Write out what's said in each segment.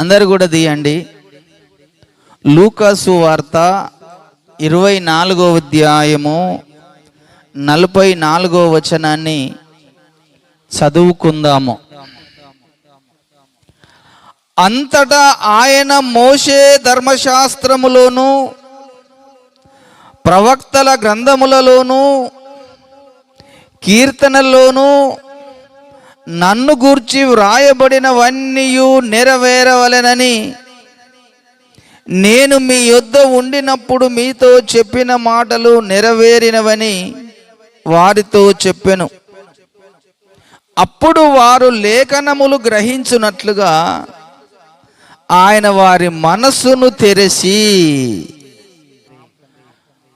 అందరు కూడా తీయండి. లూకాసు వార్త 24వ అధ్యాయము 44వ వచనాన్ని చదువుకుందాము. అంతటా ఆయన మోషే ధర్మశాస్త్రములోను ప్రవక్తల గ్రంథములలోను కీర్తనల్లోను నన్ను గూర్చి వ్రాయబడినవన్నీ నెరవేరవలెనని నేను మీ యొద్ద ఉండినప్పుడు మీతో చెప్పిన మాటలు నెరవేరినవని వారితో చెప్పెను. అప్పుడు వారు లేఖనములు గ్రహించున్నట్లుగా ఆయన వారి మనస్సును తెరచి,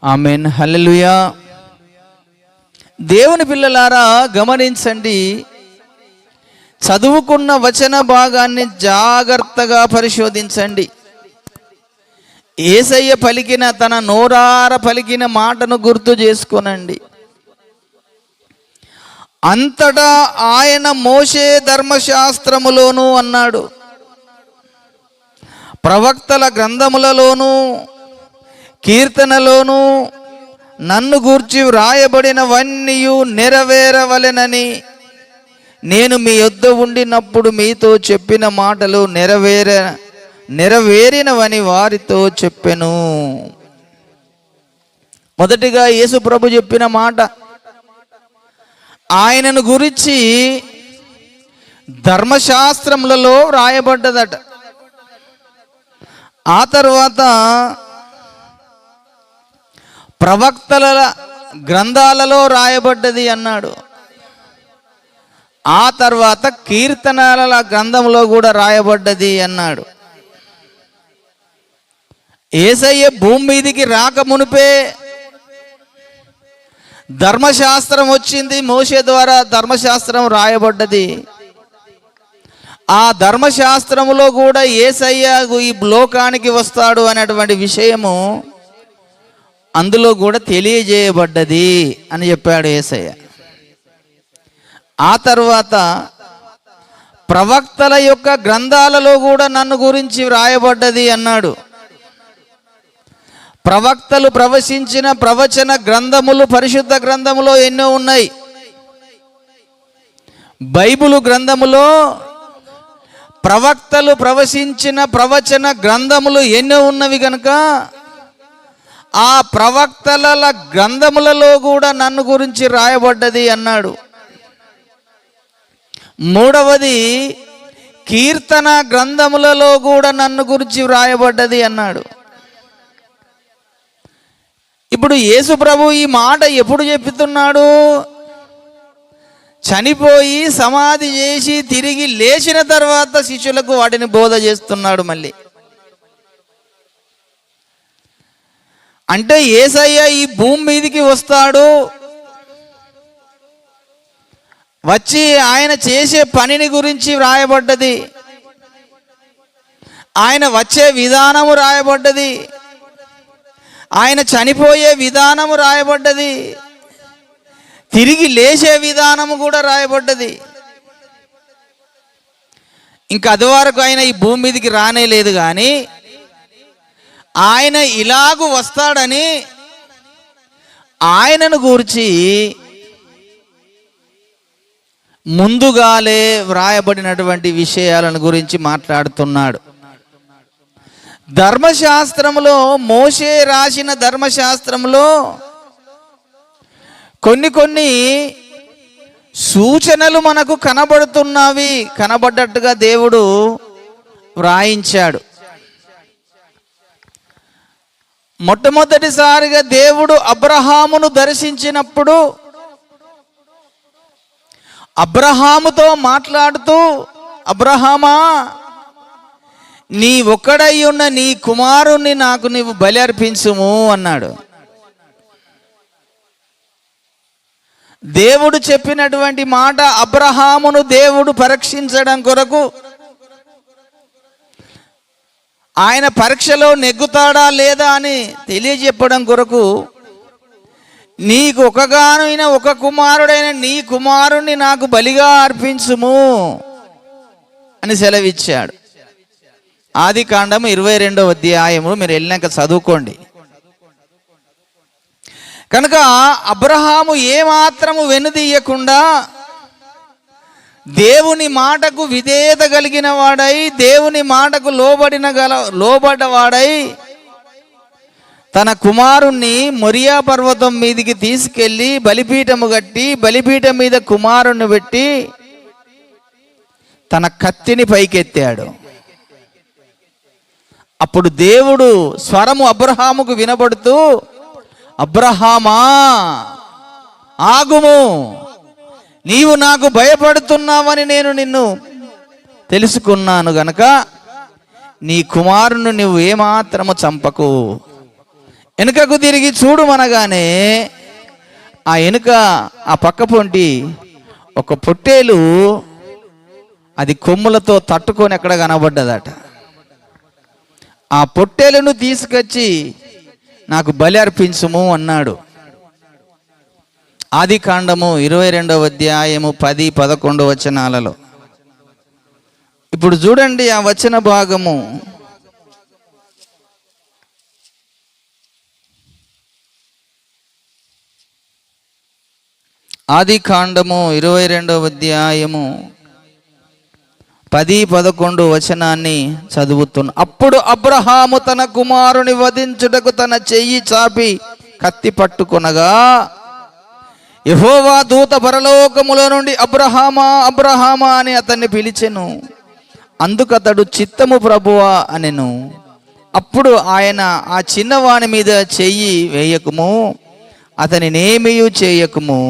ఆమేన్, హల్లెలూయా. దేవుని పిల్లలారా గమనించండి, చదువుకున్న వచన భాగాన్ని జాగ్రత్తగా పరిశోధించండి. యేసయ్య పలికిన, తన నోరార పలికిన మాటను గుర్తు చేసుకోనండి. అంతటా ఆయన మోషే ధర్మశాస్త్రములోను అన్నాడు, ప్రవక్తల గ్రంథములలోను కీర్తనలోను నన్ను గూర్చి వ్రాయబడినవన్నీ నెరవేరవలెనని నేను మీ యొద్ద ఉండినప్పుడు మీతో చెప్పిన మాటలు నెరవేరినవని వారితో చెప్పెను. మొదటిగా యేసు ప్రభు చెప్పిన మాట, ఆయనను గురించి ధర్మశాస్త్రములలో రాయబడ్డదట. ఆ తర్వాత ప్రవక్తల గ్రంథాలలో రాయబడ్డది అన్నాడు. ఆ తర్వాత కీర్తనల గ్రంథంలో కూడా రాయబడ్డది అన్నాడు. యేసయ్య భూమి మీదికి రాక మునిపే ధర్మశాస్త్రం వచ్చింది. మోషే ద్వారా ధర్మశాస్త్రం రాయబడ్డది. ఆ ధర్మశాస్త్రములో కూడా యేసయ్య ఈ లోకానికి వస్తాడు అనేటువంటి విషయము అందులో కూడా తెలియజేయబడ్డది అని చెప్పాడు యేసయ్య. ఆ తర్వాత ప్రవక్తల యొక్క గ్రంథాలలో కూడా నన్ను గురించి వ్రాయబడ్డది అన్నాడు. ప్రవక్తలు ప్రవచించిన ప్రవచన గ్రంథములు పరిశుద్ధ గ్రంథములో ఎన్నో ఉన్నాయి. బైబిలు గ్రంథములో ప్రవక్తలు ప్రవచించిన ప్రవచన గ్రంథములు ఎన్నో ఉన్నవి కనుక ఆ ప్రవక్తల గ్రంథములలో కూడా నన్ను గురించి రాయబడ్డది అన్నాడు. మూడవది, కీర్తన గ్రంథములలో కూడా నన్ను గురించి వ్రాయబడ్డది అన్నాడు. ఇప్పుడు యేసు ప్రభు ఈ మాట ఎప్పుడు చెప్తున్నాడు? చనిపోయి సమాధి చేసి తిరిగి లేచిన తర్వాత శిష్యులకు వాటిని బోధ చేస్తున్నాడు. మళ్ళీ అంటే యేసయ్య ఈ భూమి మీదికి వస్తాడు, వచ్చి ఆయన చేసే పనిని గురించి వ్రాయబడ్డది, ఆయన వచ్చే విధానము రాయబడ్డది, ఆయన చనిపోయే విధానము రాయబడ్డది, తిరిగి లేచే విధానము కూడా రాయబడ్డది. ఇంకా అది వరకు ఆయన ఈ భూమి మీదకి రానే లేదు, కానీ ఆయన ఇలాగూ వస్తాడని ఆయనను గూర్చి ముందుగాలే వ్రాయబడినటువంటి విషయాలను గురించి మాట్లాడుతున్నాడు. ధర్మశాస్త్రములో, మోషే రాసిన ధర్మశాస్త్రంలో కొన్ని సూచనలు మనకు కనబడ్డట్టుగా దేవుడు వ్రాయించాడు. మొట్టమొదటిసారిగా దేవుడు అబ్రహామును దర్శించినప్పుడు అబ్రహాముతో మాట్లాడుతూ, అబ్రహామా, నీ ఒక్కడై ఉన్న నీ కుమారుణ్ణి నాకు నీవు బలి అర్పించుము అన్నాడు. దేవుడు చెప్పినటువంటి మాట అబ్రహామును దేవుడు పరీక్షించడం కొరకు, ఆయన పరీక్షలో నెగ్గుతాడా లేదా అని తెలియజెప్పడం కొరకు నీకు ఒకగానైన ఒక కుమారుడైన నీ కుమారుణ్ణి నాకు బలిగా అర్పించుము అని సెలవిచ్చాడు. ఆదికాండం 22వ అధ్యాయము మీరు వెళ్ళినాక చదువుకోండి. కనుక అబ్రహాము ఏమాత్రము వెనుదీయకుండా దేవుని మాటకు విధేయత కలిగిన వాడై, దేవుని మాటకు లోబడ్డవాడై తన కుమారుణ్ణి మొరియా పర్వతం మీదికి తీసుకెళ్ళి బలిపీఠము కట్టి, బలిపీఠం మీద కుమారుణ్ణి పెట్టి తన కత్తిని పైకెత్తాడు. అప్పుడు దేవుడు స్వరము అబ్రహాముకు వినబడుతూ, అబ్రహామా ఆగుము, నీవు నాకు భయపడుతున్నావని నేను నిన్ను తెలుసుకున్నాను గనక నీ కుమారుని నువ్వు ఏమాత్రము చంపకు, వెనుకకు తిరిగి చూడుమనగానే ఆ పక్క పొంటి ఒక పొట్టేలు అది కొమ్ములతో తట్టుకొని ఎక్కడ కనబడ్డదట. ఆ పొట్టేలును తీసుకొచ్చి నాకు బలి అర్పించుము అన్నాడు. ఆదికాండము 22వ అధ్యాయము 10-11 వచనాలలో. ఇప్పుడు చూడండి ఆ వచన భాగము. ఆదికాండము 22వ అధ్యాయము 10-11 వచనాన్ని చదువుతున్నా. అప్పుడు అబ్రహాము తన కుమారుని వధించుటకు తన చెయ్యి చాపి కత్తి పట్టుకొనగా యెహోవా దూత పరలోకములో నుండి అబ్రహామా అబ్రహామా అని అతన్ని పిలిచెను. అందుకతడు చిత్తము ప్రభువా అనెను. అప్పుడు ఆయన, ఆ చిన్నవాని మీద చెయ్యి వేయకుము, అతనినేమియూ చేయకుము,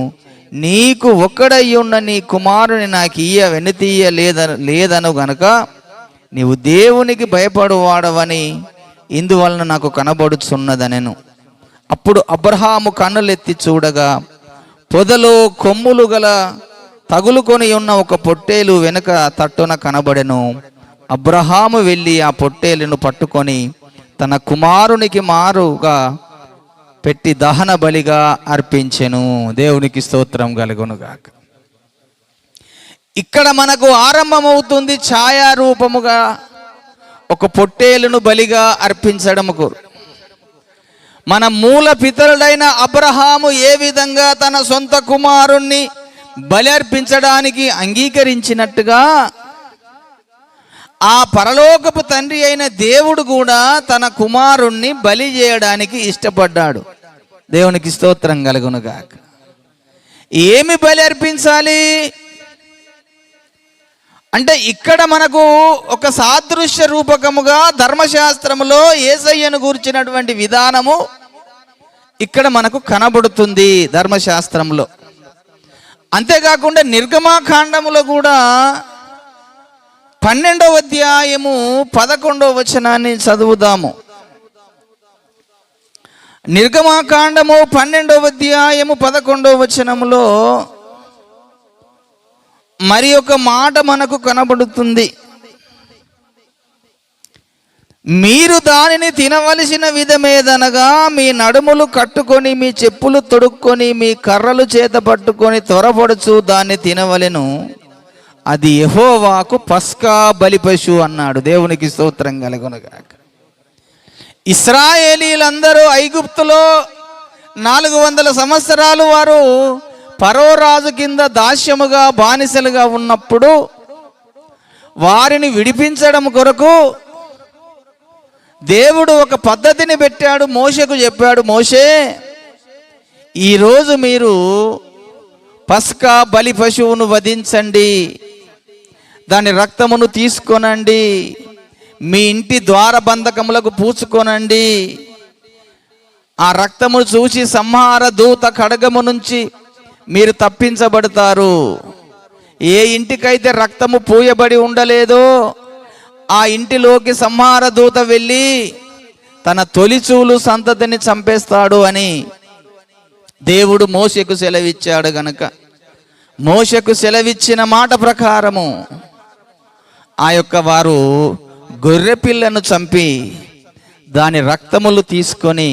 నీకు ఒక్కడయ్యున్న నీ కుమారుని నాకు వెనుతీయ లేదను గనక నీవు దేవునికి భయపడువాడవని ఇందువలన నాకు కనబడుచున్నదనెను. అప్పుడు అబ్రహాము కన్నులెత్తి చూడగా పొదలో కొమ్ములు గల తగులుకొని ఉన్న ఒక పొట్టేలు వెనుక తట్టున కనబడెను. అబ్రహాము వెళ్ళి ఆ పొట్టేలును పట్టుకొని తన కుమారునికి మారుగా పెట్టి దహన బలిగా అర్పించెను. దేవునికి స్తోత్రం కలుగునుగాక. ఇక్కడ మనకు ఆరంభమవుతుంది ఛాయారూపముగా ఒక పొట్టేలును బలిగా అర్పించడముకు. మన మూల పితరుడైన అబ్రహాము ఏ విధంగా తన సొంత కుమారుణ్ణి బలి అర్పించడానికి అంగీకరించినట్టుగా ఆ పరలోకపు తండ్రి అయిన దేవుడు కూడా తన కుమారుణ్ణి బలి చేయడానికి ఇష్టపడ్డాడు. దేవునికి స్తోత్రం కలుగునుగాక. ఏమి బలి అర్పించాలి అంటే ఇక్కడ మనకు ఒక సాదృశ్య రూపకముగా ధర్మశాస్త్రములో యేసయ్యను గూర్చినటువంటి విధానము ఇక్కడ మనకు కనబడుతుంది ధర్మశాస్త్రంలో. అంతేకాకుండా నిర్గమాకాండములో కూడా 12వ అధ్యాయము 11వ వచనాన్ని చదువుదాము. నిర్గమాకాండము 12వ అధ్యాయము 11వ వచనములో మరి ఒక మాట మనకు కనబడుతుంది. మీరు దానిని తినవలసిన విధమేదనగా మీ నడుములు కట్టుకొని మీ చెప్పులు తొడుక్కొని మీ కర్రలు చేత పట్టుకొని త్వరపడుచు దాన్ని తినవలెను, అది యెహోవాకు పస్కా బలి పశువు అన్నాడు. దేవునికి స్తోత్రం కలుగునుగాక. ఇశ్రాయేలీలందరూ ఐగుప్తులో 400 సంవత్సరాలు వారు ఫరో రాజు కింద దాస్యముగా బానిసలుగా ఉన్నప్పుడు వారిని విడిపించడం కొరకు దేవుడు ఒక పద్ధతిని పెట్టాడు. మోషేకు చెప్పాడు, మోషే ఈరోజు మీరు పస్కా బలి పశువును వధించండి, దాని రక్తమును తీసుకొనండి, మీ ఇంటి ద్వారబంధకములకు పూచుకొనండి, ఆ రక్తమును చూసి సంహార దూత ఖడ్గము నుంచి మీరు తప్పించబడతారు. ఏ ఇంటికైతే రక్తము పూయబడి ఉండలేదో ఆ ఇంటిలోకి సంహార దూత వెళ్ళి తన తొలిచూలు సంతతిని చంపేస్తాడు అని దేవుడు మోషేకు సెలవిచ్చాడు. గనక మోషేకు సెలవిచ్చిన మాట ప్రకారము ఆ యొక్క వారు గొర్రె పిల్లను చంపి దాని రక్తములు తీసుకొని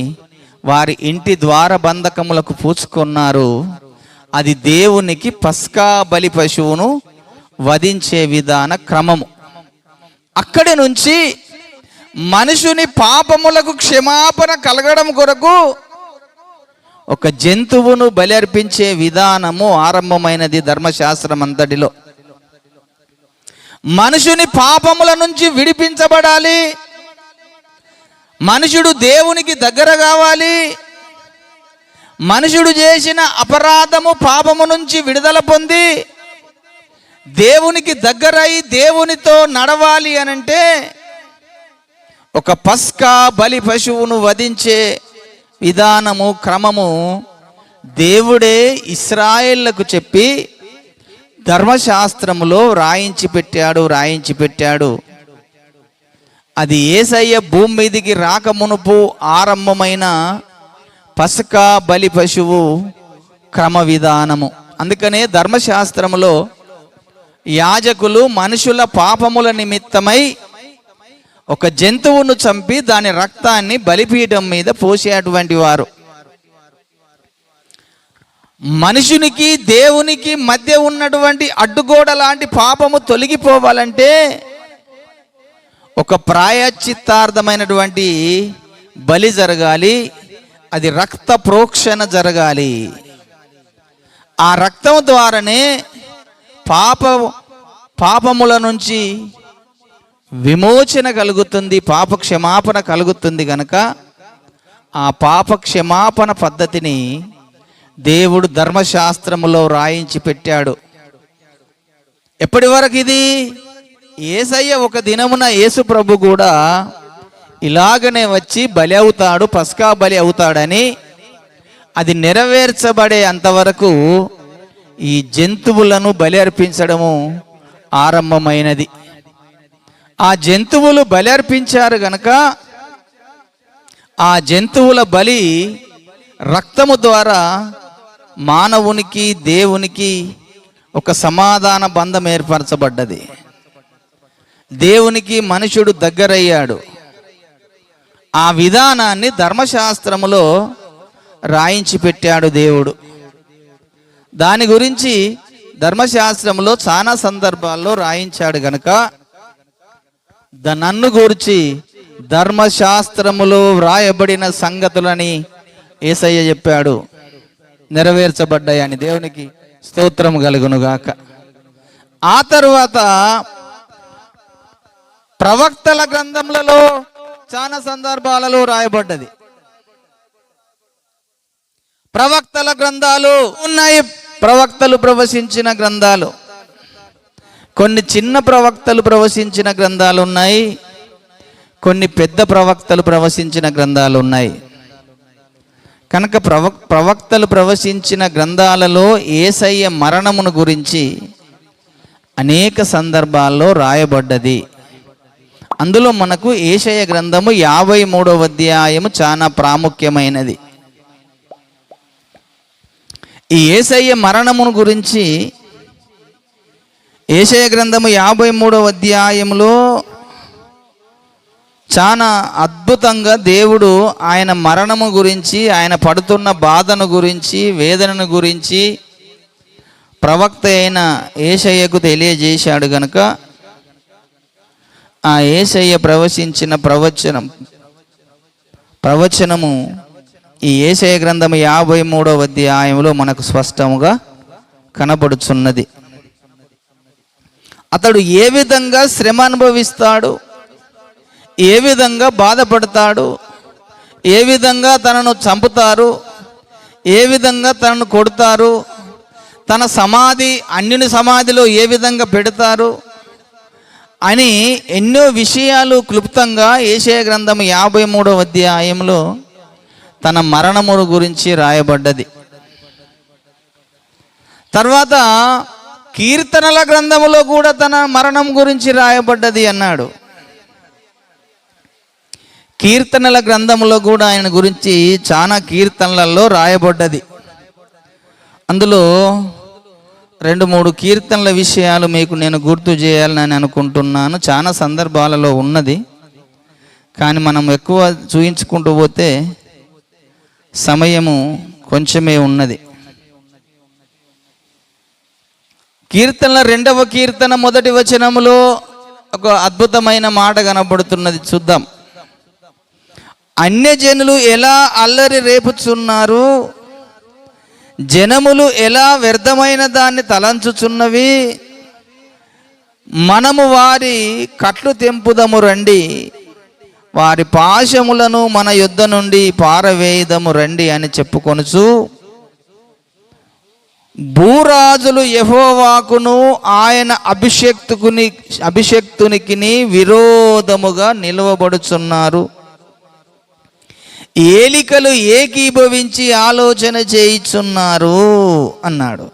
వారి ఇంటి ద్వారబంధకములకు పూచుకున్నారు. అది దేవునికి పస్కా బలి పశువును వధించే విధాన క్రమము. అక్కడి నుంచి మనుషుని పాపములకు క్షమాపణ కలగడం కొరకు ఒక జంతువును బలి అర్పించే విధానము ఆరంభమైనది ధర్మశాస్త్రం అంతటిలో. మనుషుని పాపముల నుంచి విడిపించబడాలి, మనుషుడు దేవునికి దగ్గర కావాలి, మనుషుడు చేసిన అపరాధము పాపము నుంచి విడుదల పొంది దేవునికి దగ్గరై దేవునితో నడవాలి అనంటే ఒక పస్కా బలి పశువును వధించే విధానము, క్రమము దేవుడే ఇశ్రాయేళ్లకు చెప్పి ధర్మశాస్త్రములో రాయించి పెట్టాడు. అది యేసయ్య భూమి మీదికి రాకమునుపు ఆరంభమైన పస్కా బలి పశువు క్రమ విధానము. అందుకనే ధర్మశాస్త్రములో యాజకులు మనుషుల పాపముల నిమిత్తమై ఒక జంతువును చంపి దాని రక్తాన్ని బలిపీఠం మీద పోసేటువంటి వారు. మనుషునికి దేవునికి మధ్య ఉన్నటువంటి అడ్డుగోడ లాంటి పాపము తొలగిపోవాలంటే ఒక ప్రాయశ్చిత్తార్థమైనటువంటి బలి జరగాలి, అది రక్త ప్రోక్షణ జరగాలి. ఆ రక్తం ద్వారానే పాపముల నుంచి విమోచన కలుగుతుంది, పాప క్షమాపణ కలుగుతుంది. గనక ఆ పాప క్షమాపణ పద్ధతిని దేవుడు ధర్మశాస్త్రములో రాయించి పెట్టాడు. ఎప్పటి వరకు ఇది? యేసయ్య ఒక దినమున యేసు ప్రభు కూడా ఇలాగనే వచ్చి బలి అవుతాడు, పస్కా బలి అవుతాడని అది నెరవేర్చబడే అంతవరకు ఈ జంతువులను బలి అర్పించడము ఆరంభమైనది. ఆ జంతువులు బలి అర్పించారు గనక ఆ జంతువుల బలి రక్తము ద్వారా మానవునికి దేవునికి ఒక సమాధాన బంధం ఏర్పరచబడ్డది. దేవునికి మనుషుడు దగ్గరయ్యాడు. ఆ విధానాన్ని ధర్మశాస్త్రములో రాయించి పెట్టాడు దేవుడు. దాని గురించి ధర్మశాస్త్రంలో చాలా సందర్భాల్లో రాయించాడు గనక నన్ను గూర్చి ధర్మశాస్త్రములో వ్రాయబడిన సంగతులని యేసయ్య చెప్పాడు, నెరవేర్చబడ్డాయని. దేవునికి స్తోత్రం కలుగునుగాక. ఆ తరువాత ప్రవక్తల గ్రంథములలో చాలా సందర్భాలలో రాయబడ్డది. ప్రవక్తల గ్రంథాలు ఉన్నాయి, ప్రవక్తలు ప్రవచించిన గ్రంథాలు. కొన్ని చిన్న ప్రవక్తలు ప్రవచించిన గ్రంథాలు ఉన్నాయి, కొన్ని పెద్ద ప్రవక్తలు ప్రవచించిన గ్రంథాలు ఉన్నాయి. కనుక ప్రవక్తలు ప్రవచించిన గ్రంథాలలో యేసయ్య మరణమును గురించి అనేక సందర్భాల్లో రాయబడ్డది. అందులో మనకు యేషయ గ్రంథము 53వ అధ్యాయము చాలా ప్రాముఖ్యమైనది. ఈ యేసయ్య మరణమును గురించి యేషయ గ్రంథము 53వ అధ్యాయంలో చాలా అద్భుతంగా దేవుడు ఆయన మరణము గురించి, ఆయన పడుతున్న బాధను గురించి, వేదనను గురించి ప్రవక్త అయిన యేషయ్యకు తెలియజేశాడు. గనుక ఆ యేషయ్య ప్రవచించిన ప్రవచనము ఈ యేషయ గ్రంథము 53వ అధ్యాయంలో మనకు స్పష్టముగా కనబడుచున్నది. అతడు ఏ విధంగా శ్రమ అనుభవిస్తాడు, ఏ విధంగా బాధపడతాడు, ఏ విధంగా తనను చంపుతారు, ఏ విధంగా తనను కొడతారు, తన సమాధి అన్యుని సమాధిలో ఏ విధంగా పెడతారు అని ఎన్నో విషయాలు క్లుప్తంగా యేషయ గ్రంథం 53వ అధ్యాయంలో తన మరణము గురించి రాయబడ్డది. తర్వాత కీర్తనల గ్రంథములో కూడా తన మరణం గురించి రాయబడ్డది అన్నాడు. కీర్తనల గ్రంథములో కూడా ఆయన గురించి చాలా కీర్తనలలో రాయబడ్డది. అందులో 2-3 కీర్తనల విషయాలు మీకు నేను గుర్తు చేయాలని అనుకుంటున్నాను. చాలా సందర్భాలలో ఉన్నది, కానీ మనం ఎక్కువ చూయించుకుంటూ పోతే సమయము కొంచెమే ఉన్నది. కీర్తనల 2వ కీర్తన 1వ వచనములో ఒక అద్భుతమైన మాట కనబడుతున్నది, చూద్దాం. అన్యజనులు ఎలా అల్లరి రేపుచున్నారు, జనములు ఎలా వ్యర్థమైన దాన్ని తలంచుచున్నవి. మనము వారి కట్లు తెంపుదము రండి, వారి పాశములను మన యుద్ధ నుండి పారవేయుదము రండి అని చెప్పుకొనుచు భూరాజులు యెహోవాకును ఆయన అభిషేక్తునికి విరోధముగా నిలువబడుచున్నారు. ఏలికలు ఏకీభవించి ఆలోచన చేయిచున్నారు అన్నాడు.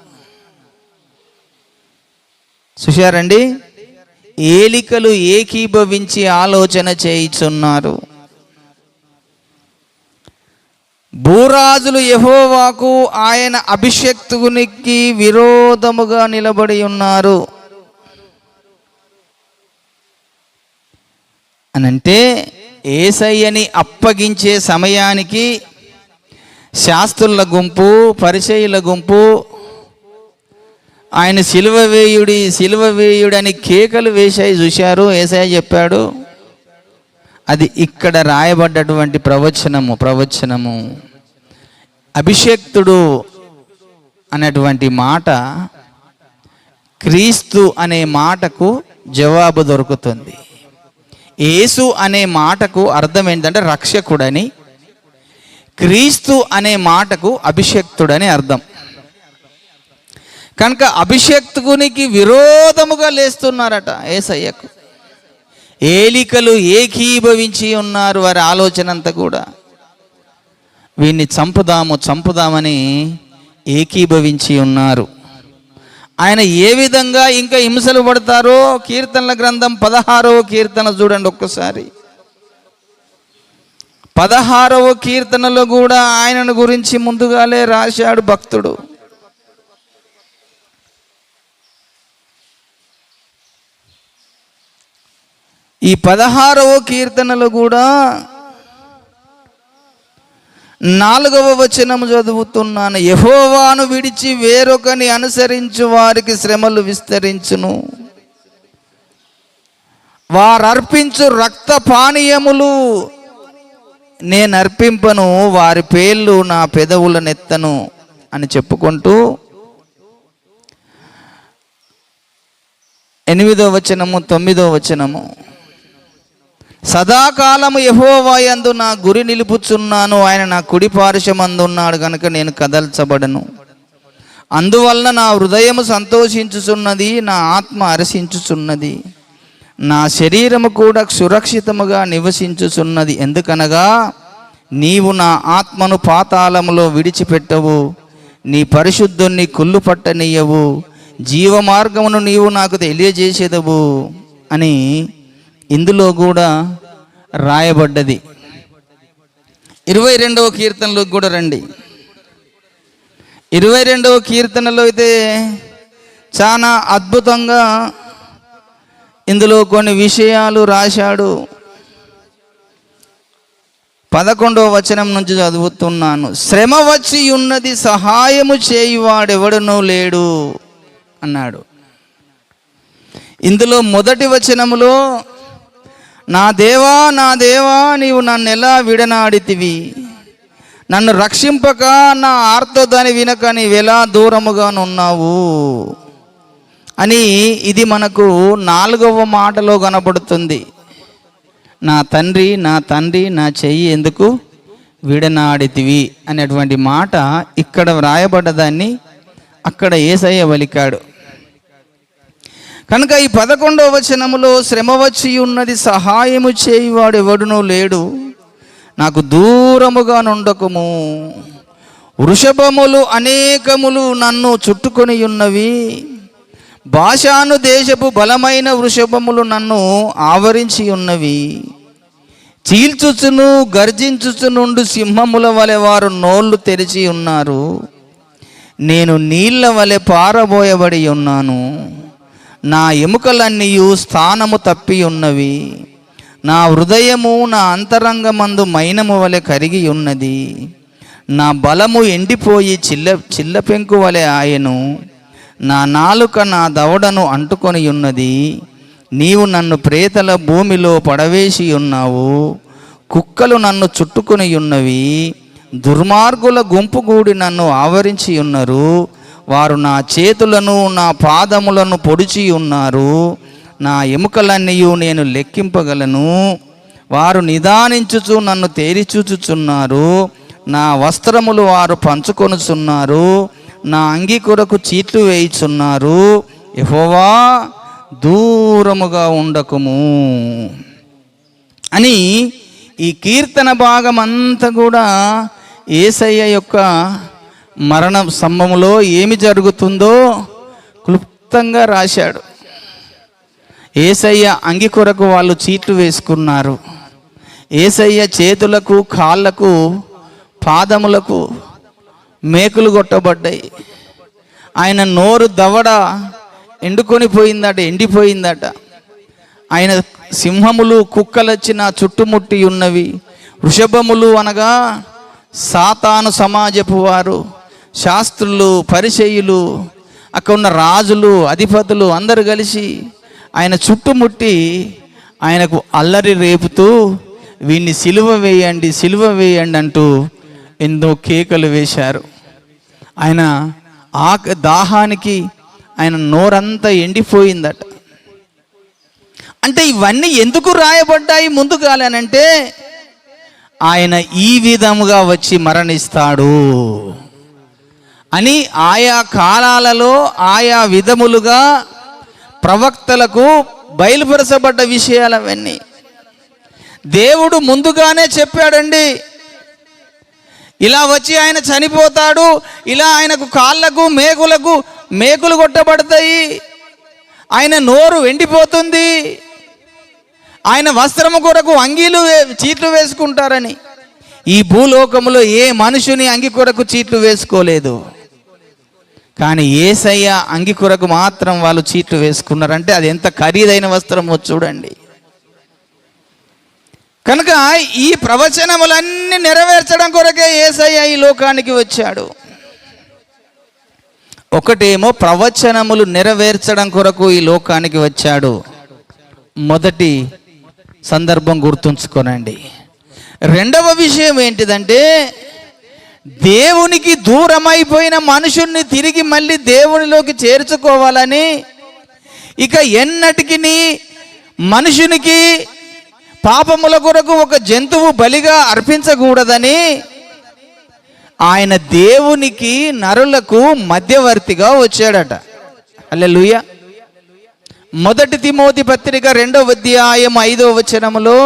చూశారండి, ఏలికలు ఏకీభవించి ఆలోచన చేయిచున్నారు. భూరాజులు యెహోవాకు ఆయన అభిషేక్తునికి విరోధముగా నిలబడి ఉన్నారు అనంటే, యేసయ్యని అప్పగించే సమయానికి శాస్త్రుల గుంపు, పరిసయ్యుల గుంపు ఆయన సిలువ వేయుడని కేకలు వేశాయి. చూశారు, యేసయ్య చెప్పాడు. అది ఇక్కడ రాయబడ్డటువంటి ప్రవచనము. అభిషేక్తుడు అనేటువంటి మాట క్రీస్తు అనే మాటకు జవాబు దొరుకుతుంది. యేసు అనే మాటకు అర్థం ఏంటంటే రక్షకుడని, క్రీస్తు అనే మాటకు అభిషేక్తుడని అర్థం. కనుక అభిషేక్తునికి విరోధముగా లేస్తున్నారట యేసయ్యకు. ఏలికలు ఏకీభవించి ఉన్నారు, వారి ఆలోచన అంతా కూడా వీడిని చంపుదామని ఏకీభవించి ఉన్నారు. ఆయన ఏ విధంగా ఇంకా హింసలు పడతారో కీర్తనల గ్రంథం 16వ కీర్తన చూడండి ఒక్కసారి. 16వ కీర్తనలో కూడా ఆయనను గురించి ముందుగానే రాశాడు భక్తుడు. ఈ 16వ కీర్తనలో కూడా 4వ వచనం చదువుతున్నాను. యెహోవాను విడిచి వేరొకని అనుసరించు వారికి శ్రమలు విస్తరించును. వారర్పించు రక్త పానీయములు నేను అర్పింపను, వారి పేర్లు నా పెదవులనెత్తను అని చెప్పుకుంటూ 8వ వచనము 9వ వచనము, సదాకాలము యెహోవా యందు నా గురి నిలుపుచున్నాను, ఆయన నా కుడి పార్శ్వమందు ఉన్నాడు కనుక నేను కదల్చబడను. అందువలన నా హృదయము సంతోషించుచున్నది, నా ఆత్మ హర్షించుచున్నది, నా శరీరము కూడా సురక్షితముగా నివసించుచున్నది. ఎందుకనగా నీవు నా ఆత్మను పాతాళములో విడిచిపెట్టవు, నీ పరిశుద్ధుణ్ణి కుళ్ళు పట్టనీయవు, జీవ మార్గమును నీవు నాకు తెలియజేసేదవు అని ఇందులో కూడా రాయబడ్డది. 22వ కీర్తనలో కూడా రండి. 22వ కీర్తనలో అయితే చాలా అద్భుతంగా ఇందులో కొన్ని విషయాలు రాశాడు. 11వ వచనం నుంచి చదువుతున్నాను. శ్రమ వచ్చి ఉన్నది, సహాయము చేయువాడెవడునూ లేడు అన్నాడు. ఇందులో మొదటి వచనములో నా దేవా నీవు నన్ను ఎలా విడనాడితివి, నన్ను రక్షింపక నా ఆర్తోదాని వినక నీవెలా దూరముగానున్నావు అని ఇది మనకు 4వ మాటలో కనబడుతుంది. నా తండ్రి నా చెయ్యి ఎందుకు విడనాడితివి అనేటువంటి మాట ఇక్కడ వ్రాయబడ్డదాన్ని అక్కడ యేసయ్య పలికాడు. కనుక ఈ 11వ వచనములో శ్రమ వచ్చి ఉన్నది, సహాయము చేయువాడు ఎవడునూ లేడు, నాకు దూరముగా నుండకుము, వృషభములు అనేకములు నన్ను చుట్టుకొని ఉన్నవి, బాషాను దేశపు బలమైన వృషభములు నన్ను ఆవరించి ఉన్నవి, చీల్చుచును గర్జించుచునుండు సింహముల వలె వారు నోళ్ళు తెరిచి ఉన్నారు, నేను నీళ్ల వలె పారబోయబడి ఉన్నాను, నా ఎముకలన్నీ స్థానము తప్పి ఉన్నవి, నా హృదయము నా అంతరంగమందు మైనము వలె కరిగి ఉన్నది, నా బలము ఎండిపోయి చిల్ల పెంకు వలె ఆయను, నా నాలుక నా దవడను అంటుకొని ఉన్నది, నీవు నన్ను ప్రేతల భూమిలో పడవేసి ఉన్నావు, కుక్కలు నన్ను చుట్టుకొని ఉన్నవి, దుర్మార్గుల గుంపు కూడి నన్ను ఆవరించి ఉన్నారు. వారు నా చేతులను నా పాదములను పొడిచి ఉన్నారు. నా ఎముకలన్నీ నేను లెక్కింపగలను. వారు నిదానించుచు నన్ను తేరిచూచుచున్నారు. నా వస్త్రములు వారు పంచుకొనుచున్నారు. నా అంగి కొరకు చీట్లు వేయుచున్నారు. యెహోవా, దూరముగా ఉండకుము అని ఈ కీర్తన భాగం అంతా కూడా యేసయ్య యొక్క మరణ స్తంభములో ఏమి జరుగుతుందో క్లుప్తంగా రాశాడు. యేసయ్య అంగి కొరకు వాళ్ళు చీట్లు వేసుకున్నారు. యేసయ్య చేతులకు, కాళ్ళకు, పాదములకు మేకులు కొట్టబడ్డాయి. ఆయన నోరు దవడ ఎండిపోయిందట. ఆయన సింహములు, కుక్కలు వచ్చిన చుట్టుముట్టి ఉన్నవి. వృషభములు అనగా సాతాను సమాజపు వారు, శాస్త్రులు, పరిసయ్యులు, అక్కడ ఉన్న రాజులు, అధిపతులు అందరూ కలిసి ఆయన చుట్టుముట్టి ఆయనకు అల్లరి రేపుతూ వీడిని సిలువ వేయండి, సిలువ వేయండి అంటూ ఎన్నో కేకలు వేశారు. ఆయన దాహానికి ఆయన నోరంతా ఎండిపోయిందట. అంటే ఇవన్నీ ఎందుకు రాయబడ్డాయి ముందుగాలనంటే ఆయన ఈ విధముగా వచ్చి మరణిస్తాడు అని ఆయా కాలాలలో ఆయా విధములుగా ప్రవక్తలకు బయలుపరచబడ్డ విషయాలు అవన్నీ దేవుడు ముందుగానే చెప్పాడండి. ఇలా వచ్చి ఆయన చనిపోతాడు, ఇలా ఆయనకు కాళ్ళకు, మేకులు కొట్టబడతాయి, ఆయన నోరు ఎండిపోతుంది, ఆయన వస్త్రము కొరకు అంగీలు చీట్లు వేసుకుంటారని. ఈ భూలోకములో ఏ మనుషుని అంగి కొరకు చీట్లు వేసుకోలేదు, కానీ యేసయ్య అంగి కొరకు మాత్రం వాళ్ళు చీట్లు వేసుకున్నారంటే అది ఎంత ఖరీదైన వస్త్రమో చూడండి. కనుక ఈ ప్రవచనములన్నీ నెరవేర్చడం కొరకే యేసయ్య ఈ లోకానికి వచ్చాడు. ఒకటేమో ప్రవచనములు నెరవేర్చడం కొరకు ఈ లోకానికి వచ్చాడు. మొదటి సందర్భం గుర్తుంచుకోనండి. రెండవ విషయం ఏంటిదంటే దేవునికి దూరమైపోయిన మనుషుల్ని తిరిగి మళ్ళీ దేవునిలోకి చేర్చుకోవాలని, ఇక ఎన్నటికి మనుషునికి పాపముల కొరకు ఒక జంతువు బలిగా అర్పించకూడదని ఆయన దేవునికి నరులకు మధ్యవర్తిగా వచ్చాడట. హల్లెలూయా. మొదటి తిమోతి పత్రిక 2వ అధ్యాయం 5వ వచనములో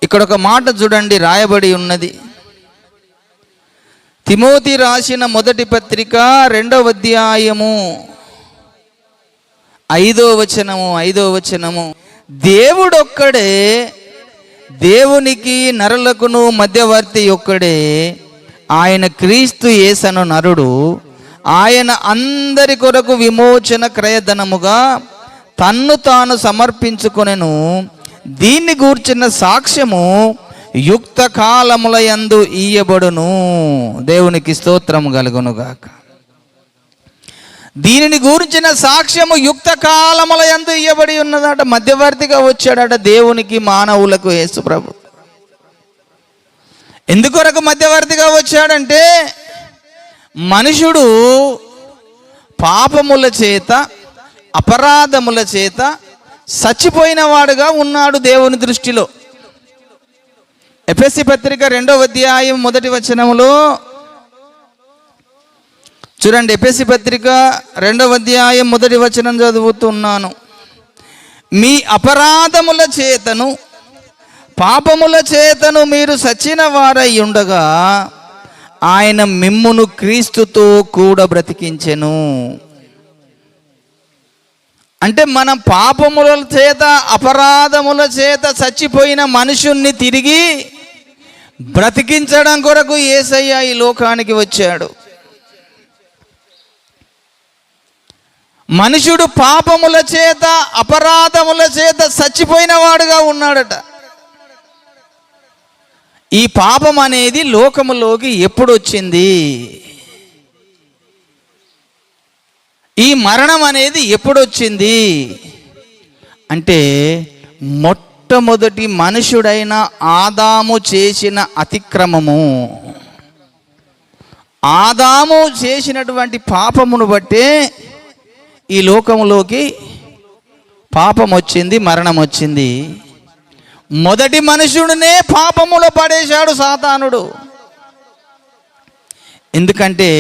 ఇక్కడ ఒక మాట చూడండి రాయబడి ఉన్నది. తిమోతి రాసిన మొదటి పత్రిక 2వ అధ్యాయము 5వ వచనము దేవుడొక్కడే, దేవునికి నరులకును మధ్యవర్తి ఒక్కడే, ఆయన క్రీస్తు యేసను నరుడు. ఆయన అందరి కొరకు విమోచన క్రయధనముగా తన్ను తాను సమర్పించుకొనెను. దీన్ని గూర్చిన సాక్ష్యము యుక్త కాలముల యందు ఇయ్యబడును. దేవునికి స్తోత్రము కలుగునుగాక. దీనిని గురించిన సాక్ష్యము యుక్త కాలముల యందు ఇయ్యబడి ఉన్నదట. మధ్యవర్తిగా వచ్చాడట దేవునికి మానవులకు యేసు ప్రభు. ఎందుకొరకు మధ్యవర్తిగా వచ్చాడంటే మనుషుడు పాపముల చేత, అపరాధముల చేత చచ్చిపోయిన వాడుగా ఉన్నాడు దేవుని దృష్టిలో. ఎఫెసీ పత్రిక 2వ అధ్యాయం 1వ వచనములో చూడండి. ఎఫెసీ పత్రిక 2వ అధ్యాయం 1వ వచనం చదువుతున్నాను. మీ అపరాధముల చేతను పాపముల చేతను మీరు సచ్చిన వారై ఉండగా ఆయన మిమ్మును క్రీస్తుతో కూడా బ్రతికించెను. అంటే మనం పాపముల చేత, అపరాధముల చేత చచ్చిపోయిన మనుషుణ్ణి తిరిగి బ్రతికించడం కొరకు యేసయ్య ఈ లోకానికి వచ్చాడు. మనుషుడు పాపముల చేత, అపరాధముల చేత చచ్చిపోయిన వాడుగా ఉన్నాడట. ఈ పాపం అనేది లోకములోకి ఎప్పుడు వచ్చింది? ఈ మరణం అనేది ఎప్పుడు వచ్చింది అంటే మొట్టమొదటి మనుషుడైన ఆదాము చేసిన అతిక్రమము, ఆదాము చేసినటువంటి పాపమును బట్టే ఈ లోకములోకి పాపం వచ్చింది, మరణం వచ్చింది. మొదటి మనుషుడినే పాపములో పడేశాడు సాతానుడు. ఎందుకంటే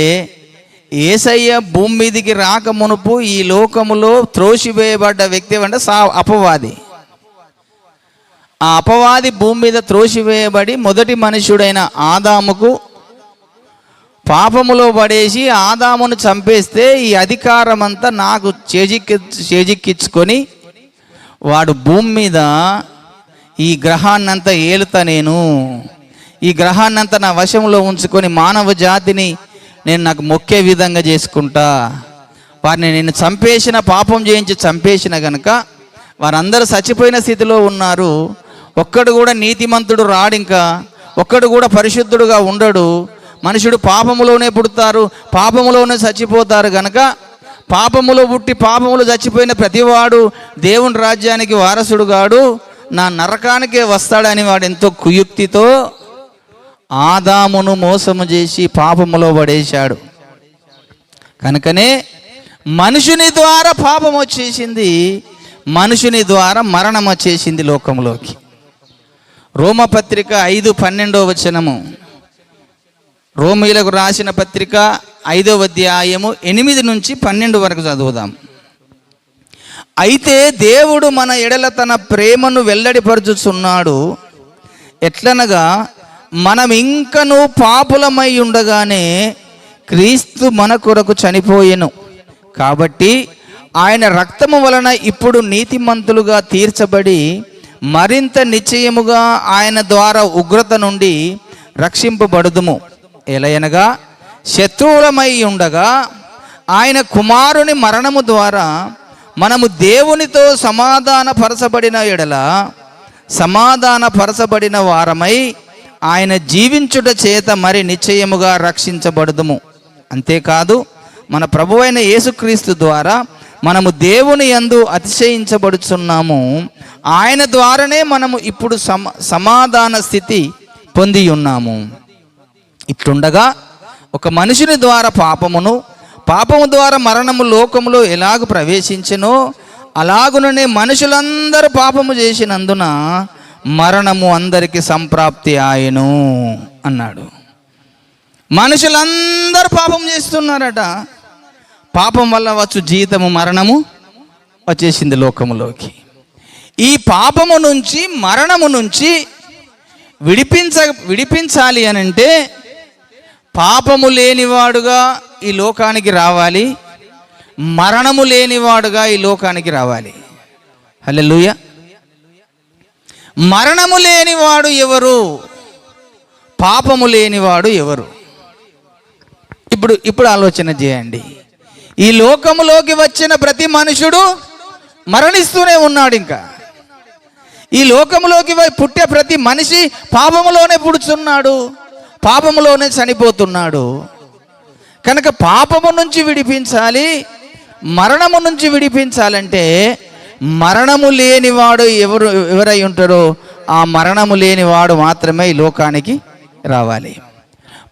యేసయ్య భూమి మీదికి రాక మునుపు ఈ లోకములో త్రోసివేయబడ్డ వ్యక్తి అంటే అపవాది. ఆ అపవాది భూమి మీద త్రోసివేయబడి మొదటి మనుషుడైన ఆదాముకు పాపములో పడేసి ఆదామును చంపేస్తే ఈ అధికారం అంతా నాకు చేజిక్కించుకొని వాడు భూమి మీద ఈ గ్రహాన్నంతా ఏలుతా, నేను ఈ గ్రహాన్నంతా నా వశంలో ఉంచుకొని మానవ జాతిని నేను నాకు మొక్కే విధంగా చేసుకుంటా, వారిని నేను చంపేసిన, పాపం చేయించి చంపేసిన గనుక వారందరూ చచ్చిపోయిన స్థితిలో ఉన్నారు. ఒక్కడు కూడా నీతిమంతుడు రాడు, ఇంకా ఒక్కడు కూడా పరిశుద్ధుడుగా ఉండడు. మనుషుడు పాపములోనే పుడతారు, పాపములోనే చచ్చిపోతారు గనక పాపములో పుట్టి పాపములు చచ్చిపోయిన ప్రతివాడు దేవుని రాజ్యానికి వారసుడు గాడు, నా నరకానికే వస్తాడని వాడు ఎంతో కుయుక్తితో ఆదామును మోసము చేసి పాపములో పడేశాడు. కనుకనే మనుషుని ద్వారా పాపం వచ్చేసింది, మనుషుని ద్వారా మరణం వచ్చేసింది లోకంలోకి. రోమపత్రిక 5:12 రోమీలకు రాసిన పత్రిక 5వ అధ్యాయము 8 నుంచి 12 వరకు చదువుదాం. అయితే దేవుడు మన ఎడల తన ప్రేమను వెల్లడిపరుచుచున్నాడు. ఎట్లనగా మనం ఇంకను పాపులమై ఉండగానే క్రీస్తు మన కొరకు చనిపోయెను. కాబట్టి ఆయన రక్తము వలన ఇప్పుడు నీతిమంతులుగా తీర్చబడి మరింత నిశ్చయముగా ఆయన ద్వారా ఉగ్రత నుండి రక్షింపబడుదుము. ఎలయనగా శత్రువులమై ఉండగా ఆయన కుమారుని మరణము ద్వారా మనము దేవునితో సమాధానపరచబడిన ఎడల సమాధానపరచబడిన వారమై ఆయన జీవించుట చేత మరి నిశ్చయముగా రక్షించబడుదుము. అంతేకాదు మన ప్రభువైన యేసుక్రీస్తు ద్వారా మనము దేవుని యందు అతిశయించబడుచున్నాము. ఆయన ద్వారానే మనము ఇప్పుడు సమాధాన స్థితి పొంది ఉన్నాము. ఇట్లుండగా ఒక మనుషుని ద్వారా పాపము ద్వారా మరణము లోకములో ఎలాగూ ప్రవేశించెనో అలాగుననే మనుషులందరూ పాపము చేసినందున మరణము అందరికి సంప్రాప్తి ఆయను అన్నాడు. మనుషులందరూ పాపం చేస్తున్నారట. పాపం వల్ల వచ్చు జీతము మరణము వచ్చేసింది లోకములోకి. ఈ పాపము నుంచి, మరణము నుంచి విడిపించాలి అని అంటే పాపము లేనివాడుగా ఈ లోకానికి రావాలి, మరణము లేనివాడుగా ఈ లోకానికి రావాలి. హల్లెలూయా. మరణము లేనివాడు ఎవరు? పాపము లేనివాడు ఎవరు? ఇప్పుడు ఆలోచన చేయండి. ఈ లోకములోకి వచ్చిన ప్రతి మనుషుడు మరణిస్తూనే ఉన్నాడు. ఇంకా ఈ లోకములోకి పుట్టే ప్రతి మనిషి పాపములోనే పుడుతున్నాడు, పాపములోనే చనిపోతున్నాడు. కనుక పాపము నుంచి విడిపించాలి, మరణము నుంచి విడిపించాలంటే మరణము లేనివాడు ఎవరై ఉంటారో ఆ మరణము లేనివాడు మాత్రమే ఈ లోకానికి రావాలి.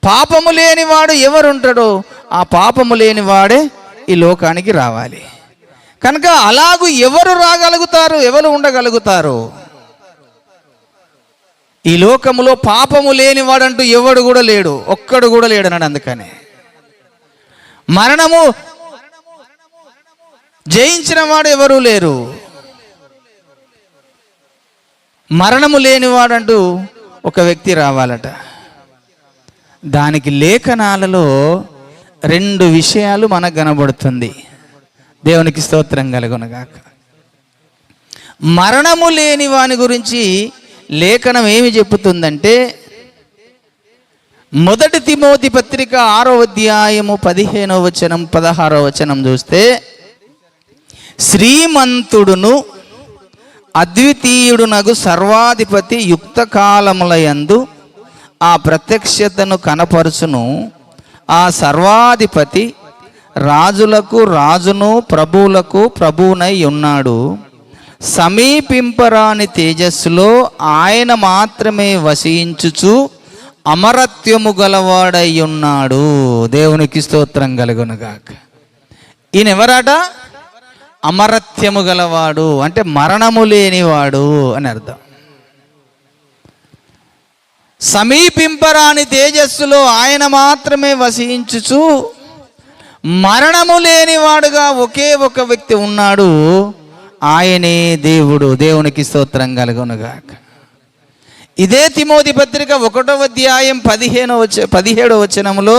పాపము లేనివాడు ఎవరుంటాడో ఆ పాపము లేనివాడే ఈ లోకానికి రావాలి. కనుక అలాగూ ఎవరు రాగలుగుతారు, ఎవరు ఉండగలుగుతారు? ఈ లోకములో పాపము లేనివాడంటూ ఎవడు కూడా లేడు, ఒక్కడు కూడా లేడు అన్నాడు. అందుకనే మరణము జయించిన వాడు ఎవరూ లేరు. మరణము లేనివాడంటూ ఒక వ్యక్తి రావాలట. దానికి లేఖనాలలో 2 విషయాలు మనకు కనబడుతుంది. దేవునికి స్తోత్రం కలుగునుగాక. మరణము లేని వాని గురించి లేఖనం ఏమి చెప్పుతుందంటే, 1 తిమోతి పత్రిక 6వ అధ్యాయము 15వ వచనం 16వ వచనం చూస్తే, శ్రీమంతుడును అద్వితీయుడునగు సర్వాధిపతి యుక్త కాలములయందు ఆ ప్రత్యక్షతను కనపరుచును. ఆ సర్వాధిపతి రాజులకు రాజును ప్రభువులకు ప్రభువునై ఉన్నాడు. సమీపింపరాని తేజస్సులో ఆయన మాత్రమే వసించుచు అమరత్వము గలవాడై ఉన్నాడు. దేవునికి స్తోత్రం కలుగునుగాక. ఈయన ఎవరాట? అమరత్వము గలవాడు అంటే మరణము లేనివాడు అని అర్థం. సమీపింపరాని తేజస్సులో ఆయన మాత్రమే వసించుచు మరణము లేనివాడుగా ఒకే ఒక వ్యక్తి ఉన్నాడు, ఆయనే దేవుడు. దేవునికి స్తోత్రం కలుగునుగాక. ఇదే తిమోతి పత్రిక 1వ అధ్యాయం 17వ వచనములో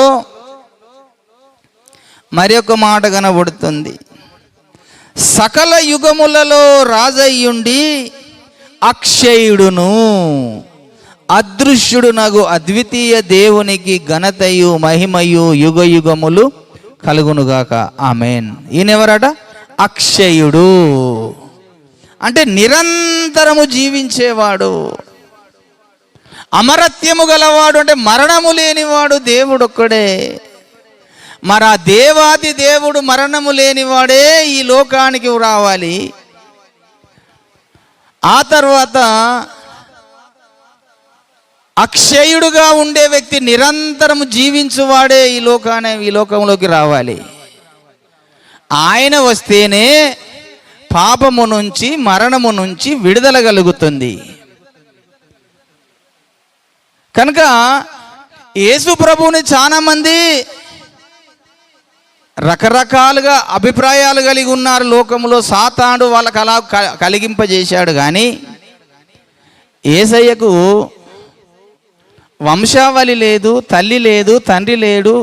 మరి ఒక మాట కనబడుతుంది. సకల యుగములలో రాజయ్యుండి అక్షయుడును అదృశ్యుడునగు అద్వితీయ దేవునికి ఘనతయు మహిమయు యుగ యుగములు కలుగునుగాక. ఆమేన్. ఈయనెవరట? అక్షయుడు అంటే నిరంతరము జీవించేవాడు. అమరత్యము గలవాడు అంటే మరణము లేనివాడు దేవుడు ఒక్కడే. మరి ఆ దేవాది దేవుడు మరణము లేనివాడే ఈ లోకానికి రావాలి. ఆ తర్వాత అక్షయుడుగా ఉండే వ్యక్తి నిరంతరము జీవించువాడే ఈ లోకంలోకి రావాలి. ఆయన వస్తేనే పాపము నుంచి మరణము నుంచి విడుదల కలుగుతుంది. కనుక యేసు ప్రభువుని చాలా మంది రకరకాలుగా అభిప్రాయాలు కలిగి ఉన్నారు లోకంలో. సాతానుడు వాళ్ళకి అలా కలిగింపజేశాడు. కానీ యేసయ్యకు వంశావళి లేదు, తల్లి లేదు, తండ్రి లేడు,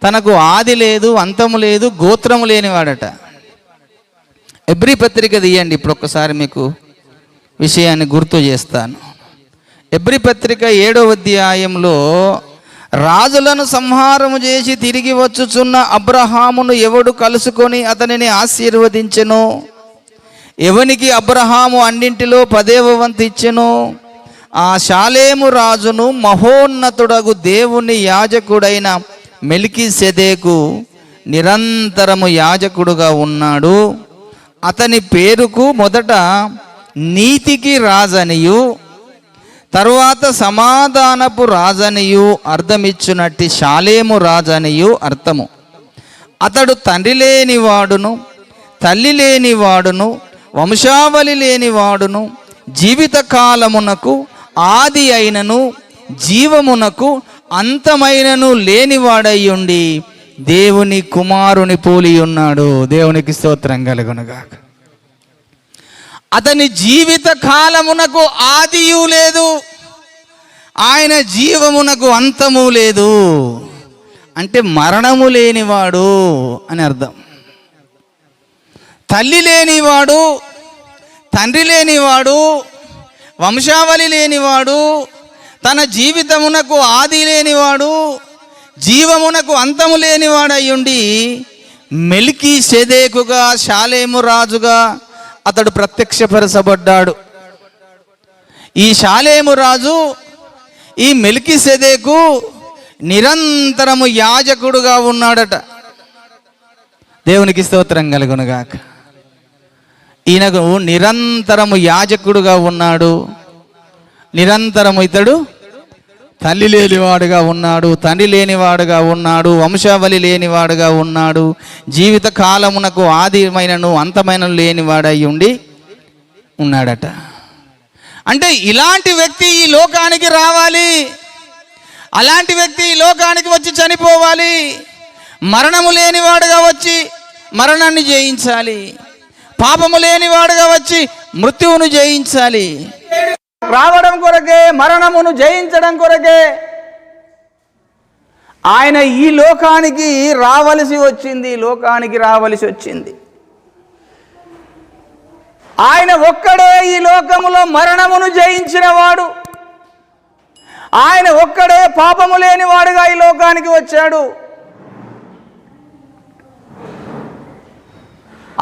తనకు ఆది లేదు, అంతము లేదు, గోత్రము లేనివాడట. ఎబ్రీ పత్రిక తీయండి. ఇప్పుడు ఒక్కసారి మీకు విషయాన్ని గుర్తు చేస్తాను. ఎబ్రీ పత్రిక 7వ అధ్యాయంలో రాజులను సంహారము చేసి తిరిగి వచ్చుచున్న అబ్రహామును ఎవడు కలుసుకొని అతనిని ఆశీర్వదించెను? ఎవనికి అబ్రహాము అన్నింటిలో 10వ వంతు ఇచ్చెను? ఆ షాలేము రాజును మహోన్నతుడగు దేవుని యాజకుడైన మెల్కీసెదెకు నిరంతరము యాజకుడుగా ఉన్నాడు. అతని పేరుకు మొదట నీతికి రాజనియు తరువాత సమాధానపు రాజనియు అర్థమిచ్చునట్టి షాలేము రాజనియు అర్థము. అతడు తండ్రి లేనివాడును, తల్లి లేనివాడును, వంశావళి లేనివాడును, జీవిత కాలమునకు ఆది అయినను జీవమునకు అంతమైనను లేనివాడయ్యుండి దేవుని కుమారుని పోలి ఉన్నాడు. దేవునికి స్తోత్రం కలుగునుగాక. అతని జీవిత కాలమునకు ఆదియు లేదు, ఆయన జీవమునకు అంతము లేదు. అంటే మరణము లేనివాడు అని అర్థం. తల్లి లేనివాడు, తండ్రి లేనివాడు, వంశావళి లేనివాడు, తన జీవితమునకు ఆది లేనివాడు, జీవమునకు అంతము లేనివాడు అయ్యుండి మెల్కీసెదెకుగా షాలేము రాజుగా అతడు ప్రత్యక్షపరచబడ్డాడు. ఈ షాలేము రాజు ఈ మెల్కీసెదెకు నిరంతరము యాజకుడుగా ఉన్నాడట. దేవునికి స్తోత్రం కలుగునుగాక. ఈయనకు నిరంతరము యాజకుడుగా ఉన్నాడు. నిరంతరము ఇతడు తల్లి లేనివాడుగా ఉన్నాడు, తండ్రి లేనివాడుగా ఉన్నాడు, వంశావళి లేనివాడుగా ఉన్నాడు, జీవిత కాలమునకు ఆదిమైనను అంతమైనను లేనివాడై ఉండి ఉన్నాడట. అంటే ఇలాంటి వ్యక్తి ఈ లోకానికి రావాలి, అలాంటి వ్యక్తి ఈ లోకానికి వచ్చి చనిపోవాలి, మరణము లేనివాడుగా వచ్చి మరణాన్ని జయించాలి, పాపము లేనివాడుగా వచ్చి మృత్యువును జయించాలి. రావడం కొరకే, మరణమును జయించడం కొరకే ఆయన ఈ లోకానికి రావలసి వచ్చింది. ఆయన ఒక్కడే ఈ లోకములో మరణమును జయించిన వాడు. ఆయన ఒక్కడే పాపము లేనివాడుగా ఈ లోకానికి వచ్చాడు.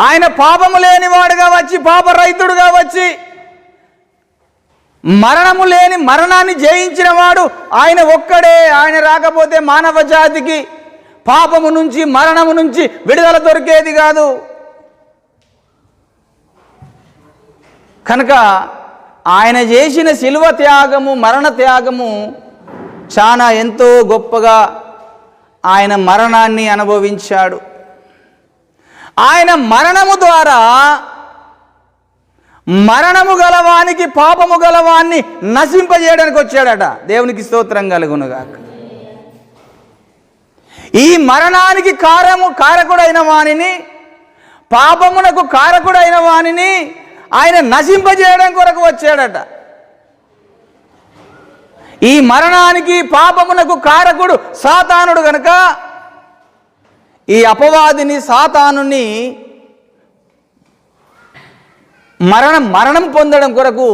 ఆయన పాపము లేనివాడుగా వచ్చి, పాపరహితుడుగా వచ్చి, మరణము లేని మరణాన్ని జయించిన వాడు ఆయన ఒక్కడే. ఆయన రాకపోతే మానవ జాతికి పాపము నుంచి, మరణము నుంచి విడుదల దొరికేది కాదు. కనుక ఆయన చేసిన శిలువ త్యాగము, మరణ త్యాగము చాలా ఎంతో గొప్పగా ఆయన మరణాన్ని అనుభవించాడు. ఆయన మరణము ద్వారా మరణము గలవానికి, పాపము గలవాన్ని నశింపజేయడానికి వచ్చాడట. దేవునికి స్తోత్రం కలుగునుగాక. ఈ మరణానికి కారకుడైన వానిని, పాపమునకు కారకుడైన వానిని ఆయన నశింపజేయడం కొరకు వచ్చాడట. ఈ మరణానికి, పాపమునకు కారకుడు సాతానుడు గనుక ఈ అపవాదిని, సాతానుని మరణం పొందడం కొరకు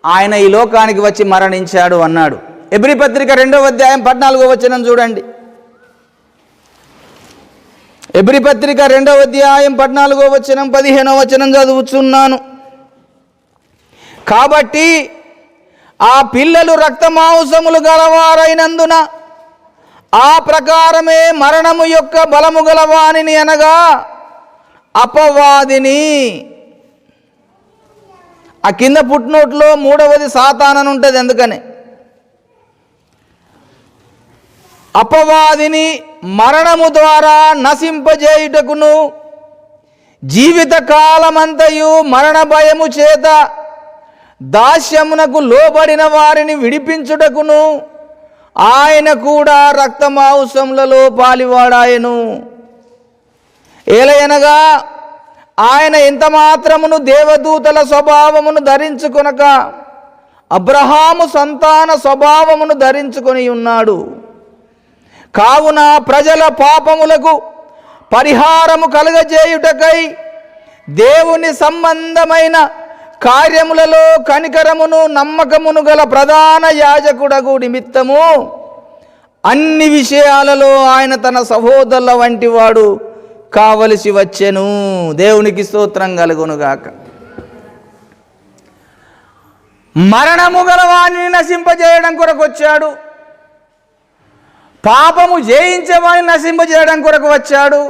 ఆయన ఈ లోకానికి వచ్చి మరణించాడు అన్నాడు. ఎబ్రీ పత్రిక 2వ అధ్యాయం 14వ వచనం చూడండి. ఎబ్రీ పత్రిక 2వ అధ్యాయం 14వ వచనం 15వ వచనం చదువుచున్నాను. కాబట్టి ఆ పిల్లలు రక్తమాంసములు గలవారైనందున ఆ ప్రకారమే మరణము యొక్క బలము గలవానిని, అనగా అపవాదిని. ఆ కింద పుట్నోట్లో 3వది సాతానని ఉంటుంది. ఎందుకని అపవాదిని మరణము ద్వారా నశింపజేయుటకును, జీవిత కాలమంతయు మరణ భయము చేత దాస్యమునకు లోబడిన వారిని విడిపించుటకును ఆయన కూడా రక్తమాంసములలో పాలివాడాయను. ఏలయనగా ఆయన ఎంత మాత్రమును దేవదూతల స్వభావమును ధరించుకొనక అబ్రహాము సంతాన స్వభావమును ధరించుకొని ఉన్నాడు. కావున ప్రజల పాపములకు పరిహారము కలుగజేయుటకై దేవుని సంబంధమైన కార్యములలో కనికరమును నమ్మకమును గల ప్రధాన యాజకుడగు నిమిత్తము అన్ని విషయాలలో ఆయన తన సహోదరుల వంటి వాడు కావలసి వచ్చెను. దేవునికి స్తోత్రం కలుగునుగాక. మరణము గలవాణ్ణి నశింపజేయడం కొరకు వచ్చాడు. పాపము జయించేవాడిని నశింపజేయడం కొరకు వచ్చాడు.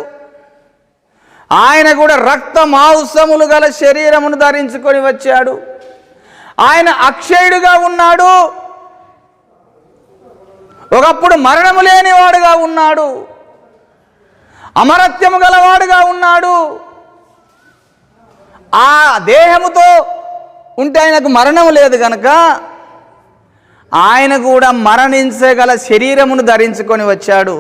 ఆయన కూడా రక్త మాంసములు గల శరీరమును ధరించుకొని వచ్చాడు. ఆయన అక్షయుడుగా ఉన్నాడు. ఒకప్పుడు మరణము లేనివాడుగా ఉన్నాడు. అమరత్యము గలవాడుగా ఉన్నాడు. ఆ దేహముతో ఉంటే ఆయనకు మరణము లేదు కనుక ఆయన కూడా మరణించగల శరీరమును ధరించుకొని వచ్చాడు.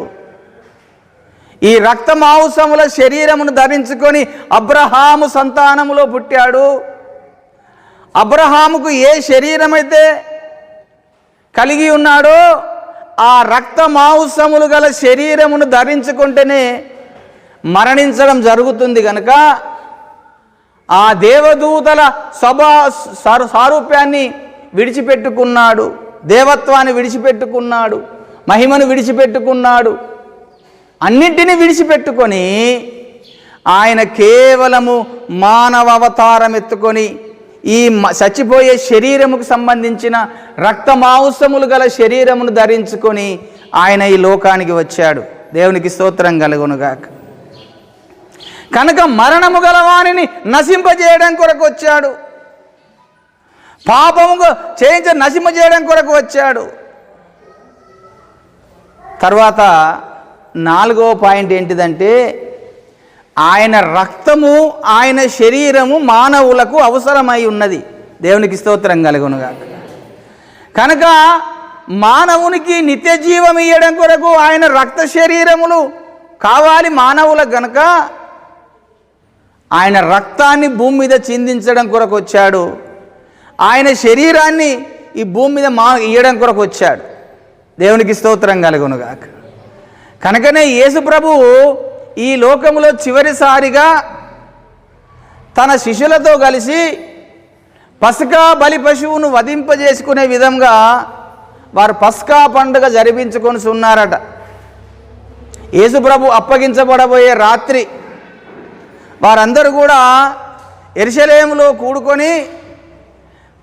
ఈ రక్త మాంసముల శరీరమును ధరించుకొని అబ్రహాము సంతానములో పుట్టాడు. అబ్రహాముకు ఏ శరీరమైతే కలిగి ఉన్నాడో ఆ రక్త మాంసములు గల శరీరమును ధరించుకుంటేనే మరణించడం జరుగుతుంది కనుక ఆ దేవదూతల సారూప్యాన్ని విడిచిపెట్టుకున్నాడు. దేవత్వాన్ని విడిచిపెట్టుకున్నాడు. మహిమను విడిచిపెట్టుకున్నాడు. అన్నింటినీ విడిచిపెట్టుకొని ఆయన కేవలము మానవ అవతారం ఎత్తుకొని ఈ చచ్చిపోయే శరీరముకు సంబంధించిన రక్త మాంసములు గల శరీరమును ధరించుకొని ఆయన ఈ లోకానికి వచ్చాడు. దేవునికి స్తోత్రం కలుగునుగాక. కనుక మరణము గలవానిని నశింపజేయడం కొరకు వచ్చాడు. పాపము నశింపజేయడం కొరకు వచ్చాడు. తర్వాత 4వ పాయింట్ ఏంటిదంటే ఆయన రక్తము, ఆయన శరీరము మానవులకు అవసరమై ఉన్నది. దేవునికి స్తోత్రం కలుగునుగాక. కనుక మానవునికి నిత్య జీవం ఇయ్యడం కొరకు ఆయన రక్త శరీరములు కావాలి మానవులకు. గనుక ఆయన రక్తాన్ని భూమి మీద చిందించడం కొరకు వచ్చాడు. ఆయన శరీరాన్ని ఈ భూమి మీద ఇయ్యడం కొరకు వచ్చాడు. దేవునికి స్తోత్రం కలుగునుగాక. కనుకనే యేసు ప్రభువు ఈ లోకములో చివరిసారిగా తన శిష్యులతో కలిసి పస్కా బలి పశువును వధింపజేసుకునే విధంగా వారు పస్కా పండుగ జరిపించుకొని ఉన్నారట. యేసు ప్రభు అప్పగించబడబోయే రాత్రి వారందరూ కూడా యెరూషలేములో కూడుకొని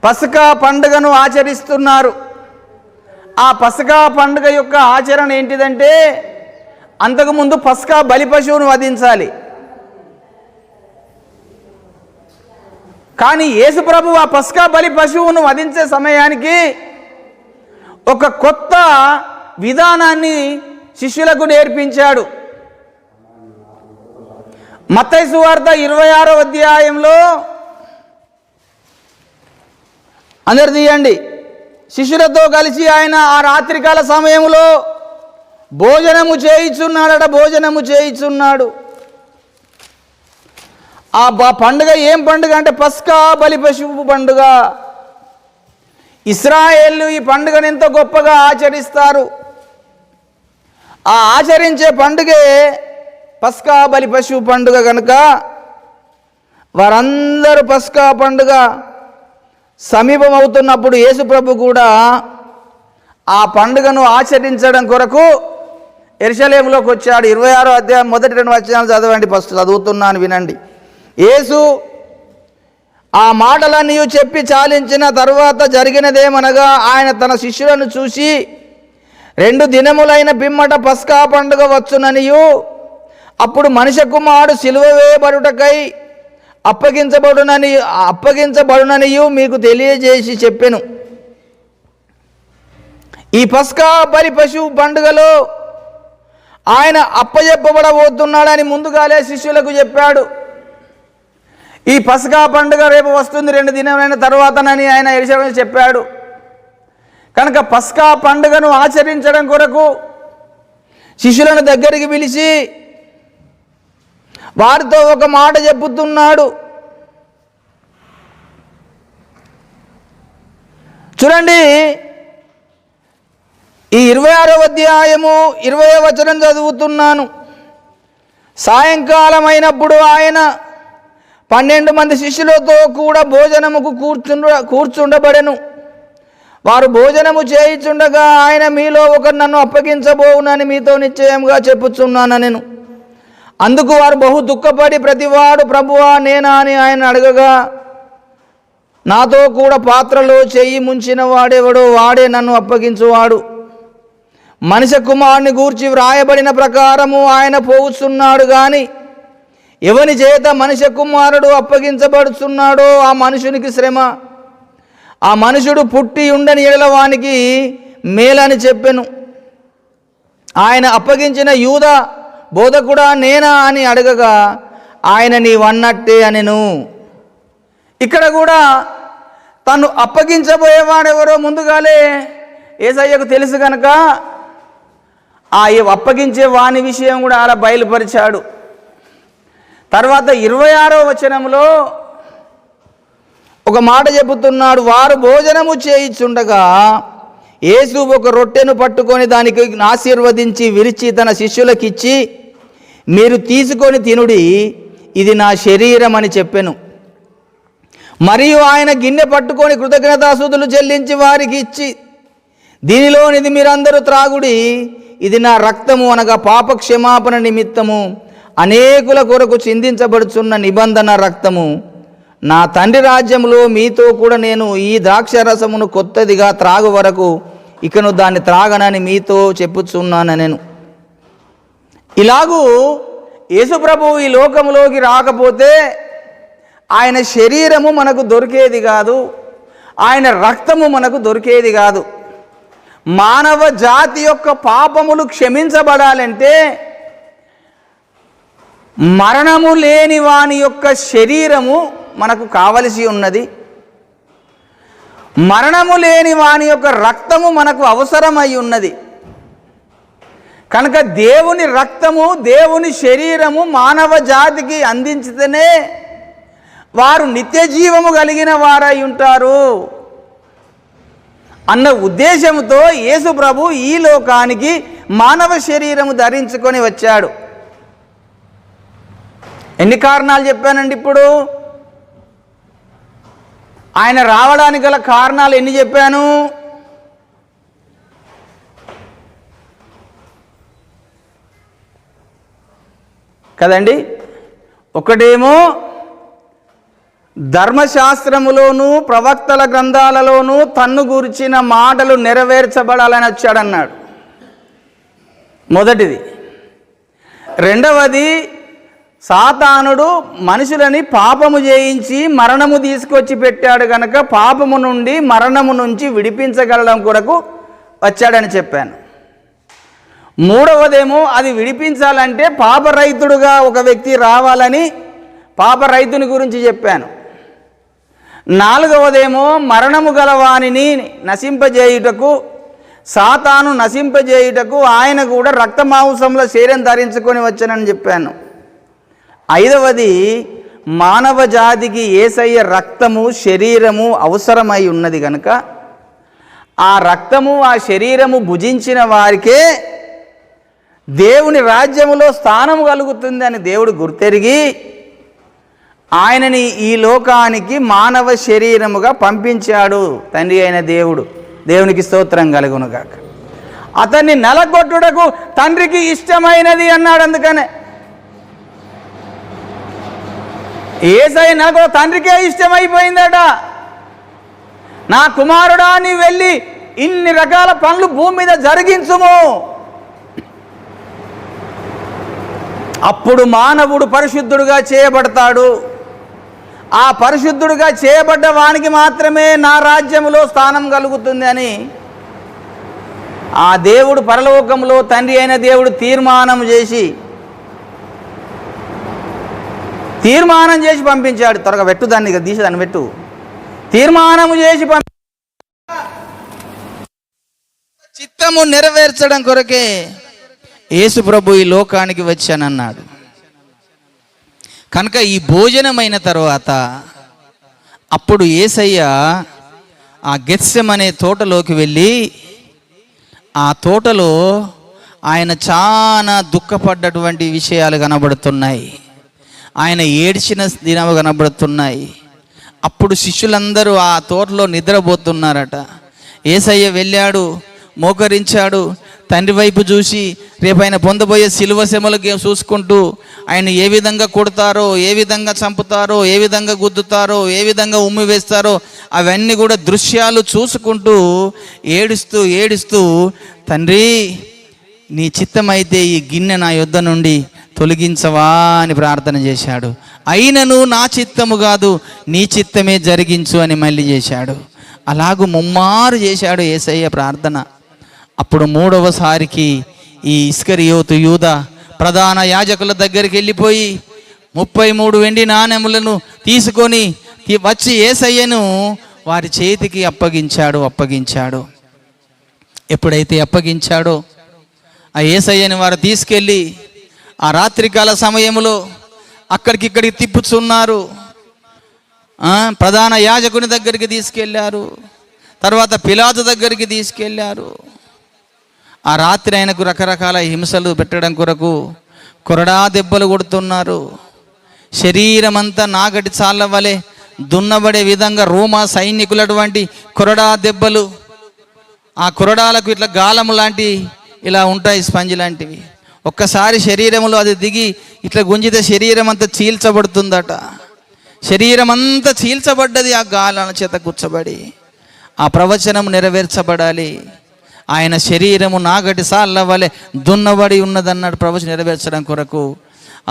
పస్కా పండుగను ఆచరిస్తున్నారు. ఆ పస్కా పండుగ యొక్క ఆచరణ ఏంటిదంటే అంతకుముందు పస్కా బలి పశువును వధించాలి. కానీ యేసు ప్రభు ఆ పస్కా బలి పశువును వధించే సమయానికి ఒక కొత్త విధానాన్ని శిష్యులకు నేర్పించాడు. మత్తయి సువార్త 26వ అధ్యాయంలో అందరు తీయండి. శిష్యులతో కలిసి ఆయన ఆ రాత్రికాల సమయంలో భోజనము చేయిచున్నాడు. ఆ పండుగ ఏం పండుగ అంటే పస్కా బలి పశువు పండుగ. ఇశ్రాయేలు ఈ పండుగను ఎంతో గొప్పగా ఆచరిస్తారు. ఆ ఆచరించే పండుగే పస్కా బలి పశువు పండుగ కనుక వారందరూ పస్కా పండుగ సమీపం అవుతున్నప్పుడు యేసుప్రభు కూడా ఆ పండుగను ఆచరించడం కొరకు యెరూషలేములోకి వచ్చాడు. 26వ అధ్యాయం మొదటి 2 వచనాలు చదవండి. ఫస్ట్ చదువుతున్నాను, వినండి. యేసు ఆ మాటలన్నీ చెప్పి చాలించిన తరువాత జరిగినదేమనగా, ఆయన తన శిష్యులను చూసి 2 దినములైన పిమ్మట పస్కా పండుగ వచ్చుననియు, అప్పుడు మనుష్య కుమారుడు సిలువ వేయబడుటకై అప్పగించబడుననియు మీకు తెలియజేసి చెప్పెను. ఈ పస్కా బలి పశువు పండుగలో ఆయన అప్పజెప్పబడబోతున్నాడని ముందుగానే శిష్యులకు చెప్పాడు. ఈ పస్కా పండుగ రేపు వస్తుంది, 2 దినములైన తర్వాతనని ఆయన యెరూషలేములో చెప్పాడు. కనుక పస్కా పండుగను ఆచరించడం కొరకు శిష్యులను దగ్గరికి పిలిచి వారితో ఒక మాట చెప్పుతున్నాడు. చూడండి, ఈ 26వ అధ్యాయము 20వ వచనం చదువుతున్నాను. సాయంకాలం అయినప్పుడు ఆయన 12 మంది శిష్యులతో కూడా భోజనముకు కూర్చుండబడెను. వారు భోజనము చేయుచుండగా ఆయన, మీలో ఒకరు నన్ను అప్పగించబోవునని మీతో నిశ్చయంగా చెప్పుచున్నాను నేను. అందుకు వారు బహు దుఃఖపడి ప్రతివాడు, ప్రభువా నేనా అని ఆయన అడగగా, నాతో కూడా పాత్రలో చెయ్యి ముంచిన వాడెవడో వాడే నన్ను అప్పగించువాడు. మనిషి కుమారుని గూర్చి వ్రాయబడిన ప్రకారము ఆయన పోవుచున్నాడు గాని ఎవని చేత మనిషి కుమారుడు అప్పగించబడుచున్నాడో ఆ మనుషునికి శ్రమ. ఆ మనుషుడు పుట్టి ఉండని ఎడల వానికి మేలని చెప్పెను. ఆయన అప్పగించిన యూదా, బోధకుడా నేనా అని అడగగా ఆయన నీవన్నట్టే అనెను. ఇక్కడ కూడా తను అప్పగించబోయేవాడెవరో ముందుగానే యేసయ్యకు తెలుసు కనుక ఆ అప్పగించే వాని విషయం కూడా అలా బయలుపరిచాడు. తర్వాత 26వ వచనంలో ఒక మాట చెబుతున్నాడు. వారు భోజనము చేయిచుండగా యేసు ఒక రొట్టెను పట్టుకొని దానికి ఆశీర్వదించి విరిచి తన శిష్యులకిచ్చి, మీరు తీసుకొని తినుడి, ఇది నా శరీరం అని చెప్పెను. మరియు ఆయన గిన్నె పట్టుకొని కృతజ్ఞతాస్తుతులు చెల్లించి వారికి ఇచ్చి, దీనిలోనిది మీరందరూ త్రాగుడి, ఇది నా రక్తము, అనగా పాప క్షమాపణ నిమిత్తము అనేకుల కొరకు చిందించబడుచున్న నిబంధన రక్తము. నా తండ్రి రాజ్యంలో మీతో కూడా నేను ఈ ద్రాక్షరసమును కొత్తదిగా త్రాగు వరకు ఇకను దాన్ని త్రాగనని మీతో చెప్పుచున్నాను నేను. ఇలాగూ యేసుప్రభువు ఈ లోకంలోకి రాకపోతే ఆయన శరీరము మనకు దొరికేది కాదు, ఆయన రక్తము మనకు దొరికేది కాదు. మానవ జాతి యొక్క పాపములు క్షమించబడాలంటే మరణము లేని వాని యొక్క శరీరము మనకు కావలసి ఉన్నది. మరణము లేని వాని యొక్క రక్తము మనకు అవసరమై ఉన్నది. కనుక దేవుని రక్తము, దేవుని శరీరము మానవ జాతికి అందించితేనే వారు నిత్య జీవము కలిగిన వారై ఉంటారు అన్న ఉద్దేశంతో యేసు ప్రభు ఈ లోకానికి మానవ శరీరము ధరించుకొని వచ్చాడు. ఎన్ని కారణాలు చెప్పానండి ఇప్పుడు? ఆయన రావడానికి గల కారణాలు ఎన్ని చెప్పాను? కదండి. ఒకటేమో ధర్మశాస్త్రములోను ప్రవక్తల గ్రంథాలలోనూ తన్ను గురించిన మాటలు నెరవేర్చబడాలని వచ్చాడన్నాడు, మొదటిది. రెండవది, సాతానుడు మనుషులని పాపము చేయించి మరణము తీసుకొచ్చి పెట్టాడు కనుక పాపము నుండి మరణము నుంచి విడిపించగలడం కొరకు వచ్చాడని చెప్పాను. మూడవదేమో అది విడిపించాలంటే పాపరహితుడుగా ఒక వ్యక్తి రావాలని పాపరహితుని గురించి చెప్పాను. నాలుగవదేమో మరణము గలవానిని నశింపజేయుటకు, సాతాను నశింపజేయుటకు ఆయన కూడా రక్తమాంసంలో శరీరం ధరించుకొని వచ్చానని చెప్పాను. ఐదవది మానవ జాతికి యేసయ్య రక్తము శరీరము అవసరమై ఉన్నది కనుక ఆ రక్తము ఆ శరీరము భుజించిన వారికే దేవుని రాజ్యములో స్థానం కలుగుతుంది అని దేవుడు గుర్తెరిగి ఆయనని ఈ లోకానికి మానవ శరీరముగా పంపించాడు తండ్రి అయిన దేవుడు. దేవునికి స్తోత్రం కలుగునుగాక. అతన్ని నలగొట్టుటకు తండ్రికి ఇష్టమైనది అన్నాడు. అందుకనే యేసయ్య నాకు తండ్రికే ఇష్టమైపోయిందట. నా కుమారుడా నీ వెళ్ళి ఇన్ని రకాల పనులు భూమి మీద జరిగించుము, అప్పుడు మానవుడు పరిశుద్ధుడుగా చేయబడతాడు. ఆ పరిశుద్ధుడుగా చేయబడ్డ వానికి మాత్రమే నా రాజ్యములో స్థానం కలుగుతుంది అని ఆ దేవుడు పరలోకంలో తండ్రి అయిన దేవుడు తీర్మానం చేసి పంపించాడు. త్వరగా పెట్టు దాన్ని, తీసేదాన్ని పెట్టు. తీర్మానము చేసి చిత్తము నెరవేర్చడం కొరకే యేసు ప్రభు ఈ లోకానికి వచ్చానన్నాడు. కనుక ఈ భోజనమైన తర్వాత అప్పుడు యేసయ్య ఆ గెత్సెమనే తోటలోకి వెళ్ళి ఆ తోటలో ఆయన చాలా దుఃఖపడ్డటువంటి విషయాలు కనబడుతున్నాయి. ఆయన ఏడ్చిన దినము కనబడుతున్నాయి. అప్పుడు శిష్యులందరూ ఆ తోటలో నిద్రపోతున్నారట. యేసయ్య వెళ్ళాడు, మోకరించాడు, తండ్రి వైపు చూసి రేపు ఆయన పొందబోయే సిలువ శ్రమలు చూసుకుంటూ ఆయన ఏ విధంగా కొడతారో, ఏ విధంగా చంపుతారో, ఏ విధంగా గుద్దుతారో, ఏ విధంగా ఉమ్మి వేస్తారో అవన్నీ కూడా దృశ్యాలు చూసుకుంటూ ఏడుస్తూ తండ్రి నీ చిత్తమైతే ఈ గిన్నె నా యొద్ద నుండి తొలగించవా అని ప్రార్థన చేశాడు. అయినను నా చిత్తము కాదు నీ చిత్తమే జరిగించు అని మళ్ళీ చేశాడు. అలాగూ ముమ్మారు చేశాడు యేసయ్య ప్రార్థన. అప్పుడు మూడవసారికి ఈ ఇస్కరియోతు యూదా ప్రధాన యాజకుల దగ్గరికి వెళ్ళిపోయి 33 వెండి నాణెములను తీసుకొని వచ్చి యేసయ్యను వారి చేతికి అప్పగించాడు. ఎప్పుడైతే అప్పగించాడో ఆ యేసయ్యని వారు తీసుకెళ్ళి ఆ రాత్రికాల సమయంలో అక్కడికిక్కడికి తిప్పుచున్నారు. ప్రధాన యాజకుని దగ్గరికి తీసుకెళ్ళారు, తర్వాత పిలాతు దగ్గరికి తీసుకెళ్ళారు. ఆ రాత్రి ఆయనకు రకరకాల హింసలు పెట్టడం కొరకు కొరడా దెబ్బలు కొడుతున్నారు. శరీరం అంతా నాగటి చాళ్ళ వలె దున్నబడే విధంగా రోమా సైనికులటువంటి కొరడా దెబ్బలు, ఆ కొరడాలకు ఇట్లా గాలము లాంటి ఇలా ఉంటాయి, స్పంజ్ లాంటివి. ఒక్కసారి శరీరంలో అది దిగి ఇట్లా గుంజితే శరీరం అంతా చీల్చబడుతుందట. శరీరం అంతా చీల్చబడ్డది ఆ గాలన చేత కూర్చబడి. ఆ ప్రవచనం నెరవేర్చబడాలి. ఆయన శరీరము నాగటి సాళ్ళ వలె దున్నబడి ఉన్నదన్నాడు ప్రవచనం నెరవేర్చడం కొరకు.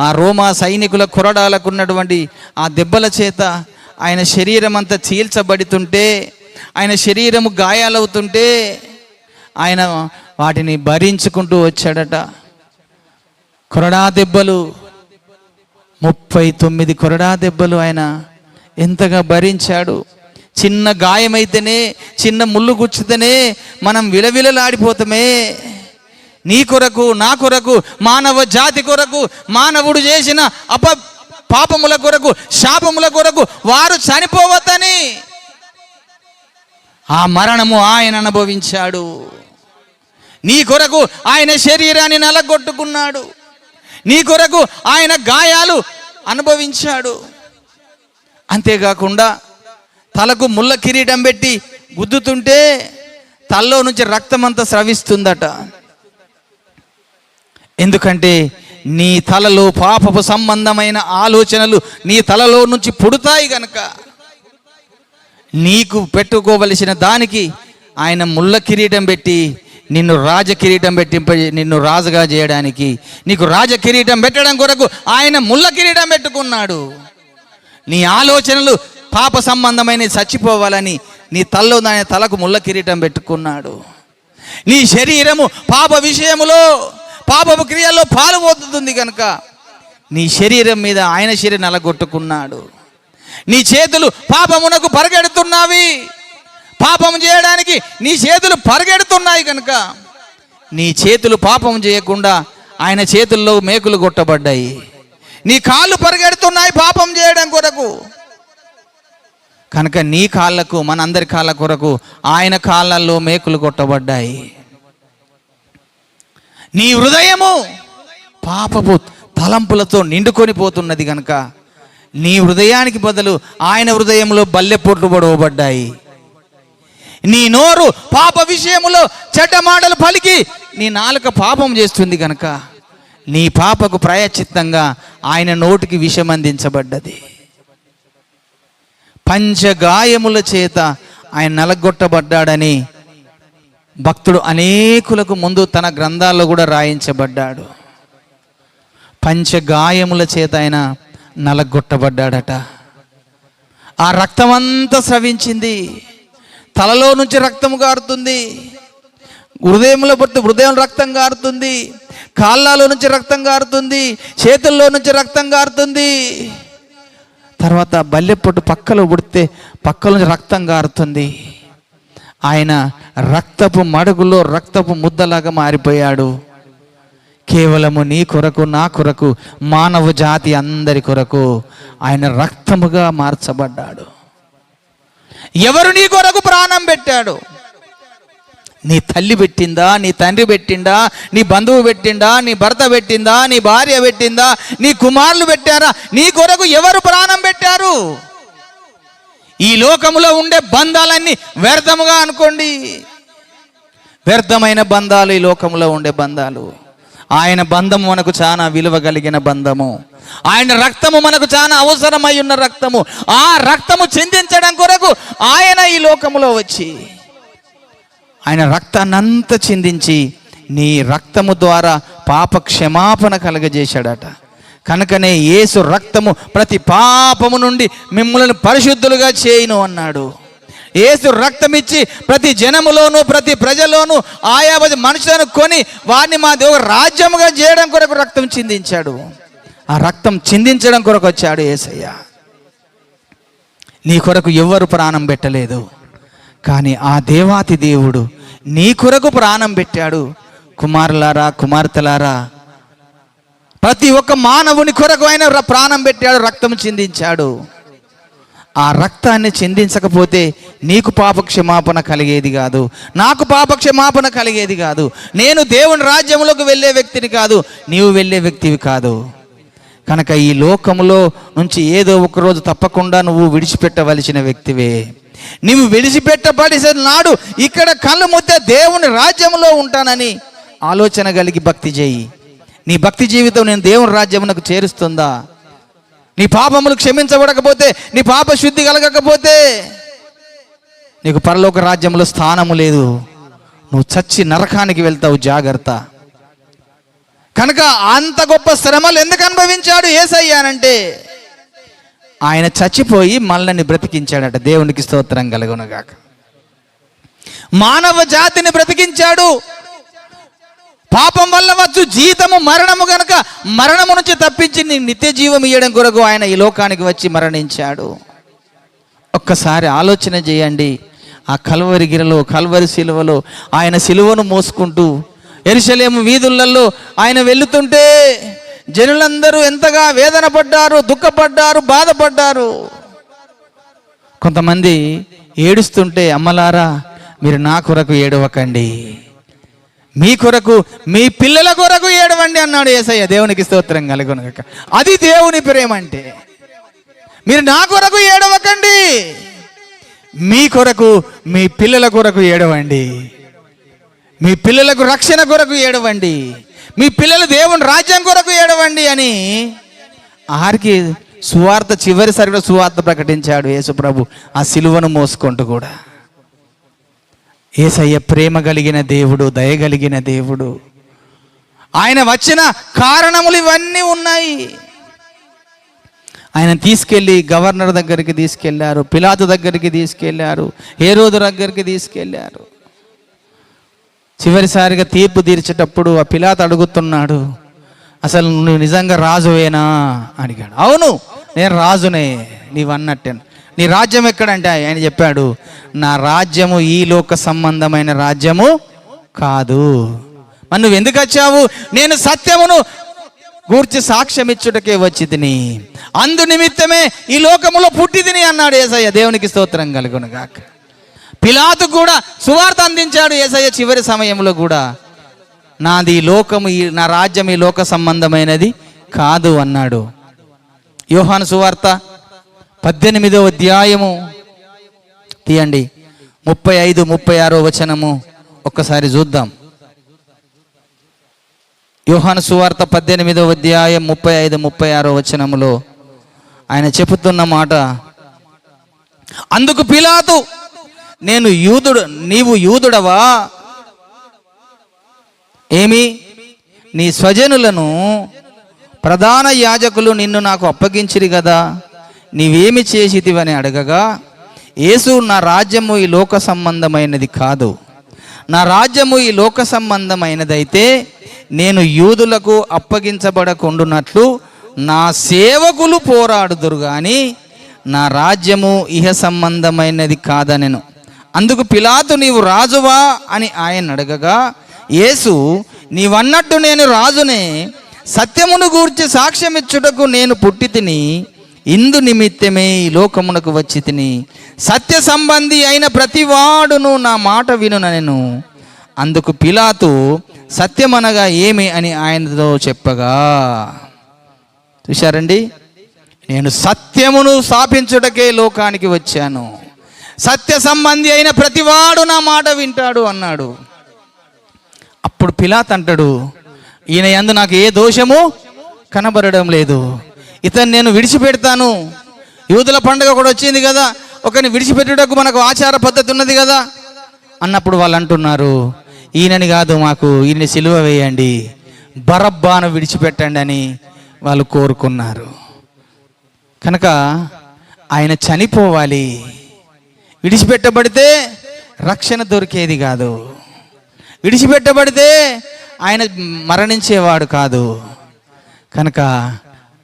ఆ రోమా సైనికుల కొరడాలకు ఉన్నటువంటి ఆ దెబ్బల చేత ఆయన శరీరం అంతా చీల్చబడుతుంటే, ఆయన శరీరము గాయాలవుతుంటే ఆయన వాటిని భరించుకుంటూ వచ్చాడట. కొరడా దెబ్బలు 39 కొరడా దెబ్బలు ఆయన ఎంతగా భరించాడు. చిన్న గాయమైతేనే, చిన్న ముళ్ళు గుచ్చితేనే మనం విలవిలలాడిపోతామే. నీ కొరకు, నా కొరకు, మానవ జాతి కొరకు, మానవుడు చేసిన పాపముల కొరకు, శాపముల కొరకు వారు చనిపోవద్దని ఆ మరణము ఆయన అనుభవించాడు. నీ కొరకు ఆయన శరీరాన్ని నలగొట్టుకున్నాడు. నీ కొరకు ఆయన గాయాలు అనుభవించాడు. అంతేకాకుండా తలకు ముళ్ళ కిరీటం పెట్టి గుద్దుతుంటే తలలో నుంచి రక్తం అంతా స్రవిస్తుందట. ఎందుకంటే నీ తలలో పాపపు సంబంధమైన ఆలోచనలు నీ తలలో నుంచి పుడతాయి గనక నీకు పెట్టుకోవలసిన దానికి ఆయన ముళ్ళ కిరీటం పెట్టి నిన్ను రాజకిరీటం నిన్ను రాజుగా చేయడానికి, నీకు రాజకిరీటం పెట్టడం కొరకు ఆయన ముళ్ళ కిరీటం పెట్టుకున్నాడు. నీ ఆలోచనలు పాప సంబంధమైన చచ్చిపోవాలని నీ తలలో ఆయన తలకు ముళ్ళ కిరీటం పెట్టుకున్నాడు. నీ శరీరము పాప విషయములో పాపపు క్రియల్లో పాల్గొతుంది కనుక నీ శరీరం మీద ఆయన శరీరం నలగొట్టుకున్నాడు. నీ చేతులు పాపమునకు పరిగెడుతున్నవి, పాపం చేయడానికి నీ చేతులు పరిగెడుతున్నాయి కనుక నీ చేతులు పాపం చేయకుండా ఆయన చేతుల్లో మేకులు కొట్టబడ్డాయి. నీ కాళ్ళు పరిగెడుతున్నాయి పాపం చేయడం కొరకు కనుక నీ కాళ్ళకు, మనందరి కాళ్ళ కొరకు ఆయన కాళ్ళల్లో మేకులు కొట్టబడ్డాయి. నీ హృదయము పాపపు తలంపులతో నిండుకొని పోతున్నది కనుక నీ హృదయానికి బదులు ఆయన హృదయంలో బల్లెపోట్లు పొడవబడ్డాయి. నీ నోరు పాప విషయములో చెడ్డ మాటలు పలికి నీ నాలుక పాపం చేస్తుంది కనుక నీ పాపకు ప్రాయశ్చిత్తంగా ఆయన నోటికి విషం అందించబడ్డది. పంచగాయముల చేత ఆయన నలగొట్టబడ్డాడని భక్తుడు అనేకులకు ముందు తన గ్రంథాల్లో కూడా రాయించబడ్డాడు. పంచగాయముల చేత ఆయన నలగొట్టబడ్డాడట. ఆ రక్తమంతా స్రవించింది, తలలో నుంచి రక్తం కారుతుంది, హృదయం రక్తం కారుతుంది, కాళ్ళలో నుంచి రక్తం కారుతుంది, చేతుల్లో నుంచి రక్తం కారుతుంది. తర్వాత బల్లెపొట్టు పక్కలో పుడితే పక్కల నుంచి రక్తం కారుతుంది. ఆయన రక్తపు మడుగులో రక్తపు ముద్దలాగా మారిపోయాడు. కేవలము నీ కొరకు, నా కొరకు, మానవ జాతి అందరి కొరకు ఆయన రక్తముగా మార్చబడ్డాడు. ఎవరు నీ కొరకు ప్రాణం పెట్టాడు? నీ తల్లి పెట్టిందా? నీ తండ్రి పెట్టిందా? నీ బంధువు పెట్టిందా? నీ భర్త పెట్టిందా? నీ భార్య పెట్టిందా? నీ కుమారులు పెట్టారా? నీ కొరకు ఎవరు ప్రాణం పెట్టారు? ఈ లోకములో ఉండే బంధాలన్నీ వ్యర్థముగా అనుకోండి. వ్యర్థమైన బంధాలు ఈ లోకంలో ఉండే బంధాలు. ఆయన బంధము మనకు చాలా విలువ కలిగిన బంధము. ఆయన రక్తము మనకు చాలా అవసరమై ఉన్న రక్తము. ఆ రక్తము చిందించడం కొరకు ఆయన ఈ లోకములో వచ్చి ఆయన రక్తాన్నంతా చిందించి నీ రక్తము ద్వారా పాప క్షమాపణ కలగజేశాడట. కనుకనే యేసు రక్తము ప్రతి పాపము నుండి మిమ్మల్ని పరిశుద్ధులుగా చేయును అన్నాడు. యేసు రక్తం ఇచ్చి ప్రతి జనములోను, ప్రతి ప్రజలోను, ఆయా మనుషులను కొని వారిని మా దేవుడు రాజ్యముగా చేయడం కొరకు రక్తం చిందించాడు. ఆ రక్తం చిందించడం కొరకు వచ్చాడు యేసయ్య. నీ కొరకు ఎవ్వరు ప్రాణం పెట్టలేదు, కానీ ఆ దేవాతి దేవుడు నీ కొరకు ప్రాణం పెట్టాడు. కుమారులారా, కుమార్తెలారా, ప్రతి ఒక్క మానవుని కొరకు ఆయన ప్రాణం పెట్టాడు, రక్తం చిందించాడు. ఆ రక్తాన్ని చిందించకపోతే నీకు పాప క్షమాపణ కలిగేది కాదు, నాకు పాప క్షమాపణ కలిగేది కాదు. నేను దేవుని రాజ్యంలోకి వెళ్ళే వ్యక్తిని కాదు, నీవు వెళ్ళే వ్యక్తివి కాదు. కనుక ఈ లోకములో నుంచి ఏదో ఒకరోజు తప్పకుండా నువ్వు విడిచిపెట్టవలసిన వ్యక్తివే. నీవు విడిచిపెట్టబడిన నాడు ఇక్కడ కళ్ళు ముద్దే దేవుని రాజ్యంలో ఉంటానని ఆలోచన కలిగి భక్తి చేయి. నీ భక్తి జీవితం నేను దేవుని రాజ్యమునకు చేరుస్తుందా? నీ పాపములు క్షమించబడకపోతే, నీ పాప శుద్ధి కలగకపోతే నీకు పరలోక రాజ్యంలో స్థానము లేదు. నువ్వు చచ్చి నరకానికి వెళ్తావు, జాగ్రత్త. కనుక అంత గొప్ప శ్రమలు ఎందుకు అనుభవించాడు యేసయ్య అంటే ఆయన చచ్చిపోయి మనల్ని బ్రతికించాడట. దేవునికి స్తోత్రం కలుగునుగాక. మానవ జాతిని బ్రతికించాడు. పాపం వల్ల వచ్చు జీతము మరణము గనుక మరణము నుంచి తప్పించి నీ నిత్య జీవం ఇవ్వడం కొరకు ఆయన ఈ లోకానికి వచ్చి మరణించాడు. ఒక్కసారి ఆలోచన చేయండి. ఆ కల్వరి గిరిలో, కల్వరి శిలువలో ఆయన శిలువను మోసుకుంటూ యెరూషలేము వీధులలో ఆయన వెళుతుంటే జనులందరూ ఎంతగా వేదన పడ్డారు, దుఃఖపడ్డారు, బాధపడ్డారు. కొంతమంది ఏడుస్తుంటే, అమ్మలారా మీరు నా కొరకు ఏడవకండి, మీ కొరకు, మీ పిల్లల కొరకు ఏడవండి అన్నాడు యేసయ్య. దేవునికి స్తోత్రం కలుగునుగాక. అది దేవుని ప్రేమ అంటే. మీరు నా కొరకు ఏడవకండి, మీ కొరకు, మీ పిల్లల కొరకు ఏడవండి. మీ పిల్లలకు రక్షణ కొరకు ఏడవండి, మీ పిల్లలు దేవుని రాజ్యం కొరకు ఏడవండి అని ఆరికి సువార్త, చివరిసారిగా సువార్త ప్రకటించాడు యేసు ప్రభు ఆ సిలువను మోసుకుంటూ కూడా. యేసయ్య ప్రేమ కలిగిన దేవుడు, దయగలిగిన దేవుడు. ఆయన వచ్చిన కారణములు ఇవన్నీ ఉన్నాయి. ఆయన తీసుకెళ్ళి గవర్నర్ దగ్గరికి తీసుకెళ్లారు, పిలాతు దగ్గరికి తీసుకెళ్లారు, హేరోదు దగ్గరికి తీసుకెళ్లారు. చివరిసారిగా తీర్పు తీర్చేటప్పుడు ఆ పిలాతు అడుగుతున్నాడు, అసలు నువ్వు నిజంగా రాజువేనా అడిగాడు. అవును, నేను రాజునే, నీవన్నట్టే. నీ రాజ్యం ఎక్కడంటే ఆయన చెప్పాడు, నా రాజ్యము ఈ లోక సంబంధమైన రాజ్యము కాదు. మరి నువ్వు ఎందుకు వచ్చావు? నేను సత్యమును గూర్చి సాక్ష్యం ఇచ్చుటకే వచ్చి తిని, అందు నిమిత్తమే ఈ లోకములో పుట్టి తిని అన్నాడు యేసయ్య. దేవునికి స్తోత్రం కలుగును గాక. పిలాతు కూడా సువార్త అందించాడు యేసయ్య చివరి సమయంలో కూడా. నాది లోకము, నా రాజ్యం ఈ లోక సంబంధమైనది కాదు అన్నాడు. యోహాను సువార్త 18వ అధ్యాయము తీయండి, 35, 36 వచనము ఒక్కసారి చూద్దాం. యోహాను సువార్త 18వ అధ్యాయం 35, 36 వచనములో ఆయన చెబుతున్న మాట, అందుకు పిలాతు, నేను యూదుడు, నీవు యూదుడవా? ఏమి, నీ స్వజనులను ప్రధాన యాజకులు నిన్ను నాకు అప్పగించిరి కదా, నీవేమి చేసితివని అడగగా, యేసు, నా రాజ్యము ఈ లోక సంబంధమైనది కాదు. నా రాజ్యము ఈ లోక సంబంధమైనదైతే నేను యూదులకు అప్పగించబడకుండునట్లు నా సేవకులు పోరాడుదురు గాని నా రాజ్యము ఇహ సంబంధమైనది కాదనెను. అందుకు పిలాతు, నీవు రాజువా అని ఆయన అడగగా, యేసు, నీవన్నట్టు నేను రాజునే, సత్యమును గూర్చి సాక్ష్యమిచ్చుటకు నేను పుట్టి తిని, ఇందు నిమిత్తమే ఈ లోకమునకు వచ్చి తిని, సత్య సంబంధి అయిన ప్రతివాడును నా మాట వినునెను. అందుకు పిలాతు, సత్యమనగా ఏమి అని ఆయనతో చెప్పగా, చూశారండి, నేను సత్యమును స్థాపించుటకే లోకానికి వచ్చాను, సత్య సంబంధి అయిన ప్రతివాడు నా మాట వింటాడు అన్నాడు. అప్పుడు పిలాతు అంటాడు, ఈయన యందు నాకు ఏ దోషము కనబడడం లేదు, ఇతను నేను విడిచిపెడతాను. యూదుల పండుగ కూడా వచ్చింది కదా, ఒకరిని విడిచిపెట్టుటకు మనకు ఆచార పద్ధతి ఉన్నది కదా అన్నప్పుడు వాళ్ళు అంటున్నారు, ఈయనని కాదు, మాకు ఈయన సిలువ వేయండి, బరబ్బాను విడిచిపెట్టండి అని వాళ్ళు కోరుకున్నారు. కనుక ఆయన చనిపోవాలి, విడిచిపెట్టబడితే రక్షణ దొరికేది కాదు, విడిచిపెట్టబడితే ఆయన మరణించేవాడు కాదు. కనుక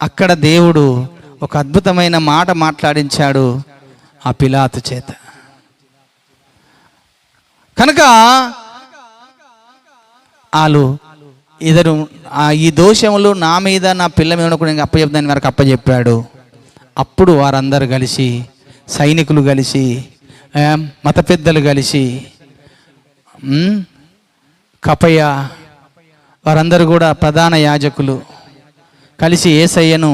అక్కడ దేవుడు ఒక అద్భుతమైన మాట మాట్లాడించాడు ఆ పిలాతు చేత. కనుక వాళ్ళు ఇద్దరు ఈ దోషములు నా మీద, నా పిల్ల మీద కూడా అప్పచెప్తాని వరకు అప్పచెప్పాడు. అప్పుడు వారందరూ కలిసి, సైనికులు కలిసి, మత పెద్దలు కలిసి, కపయ వారందరూ కూడా ప్రధాన యాజకులు కలిసి యేసయ్యను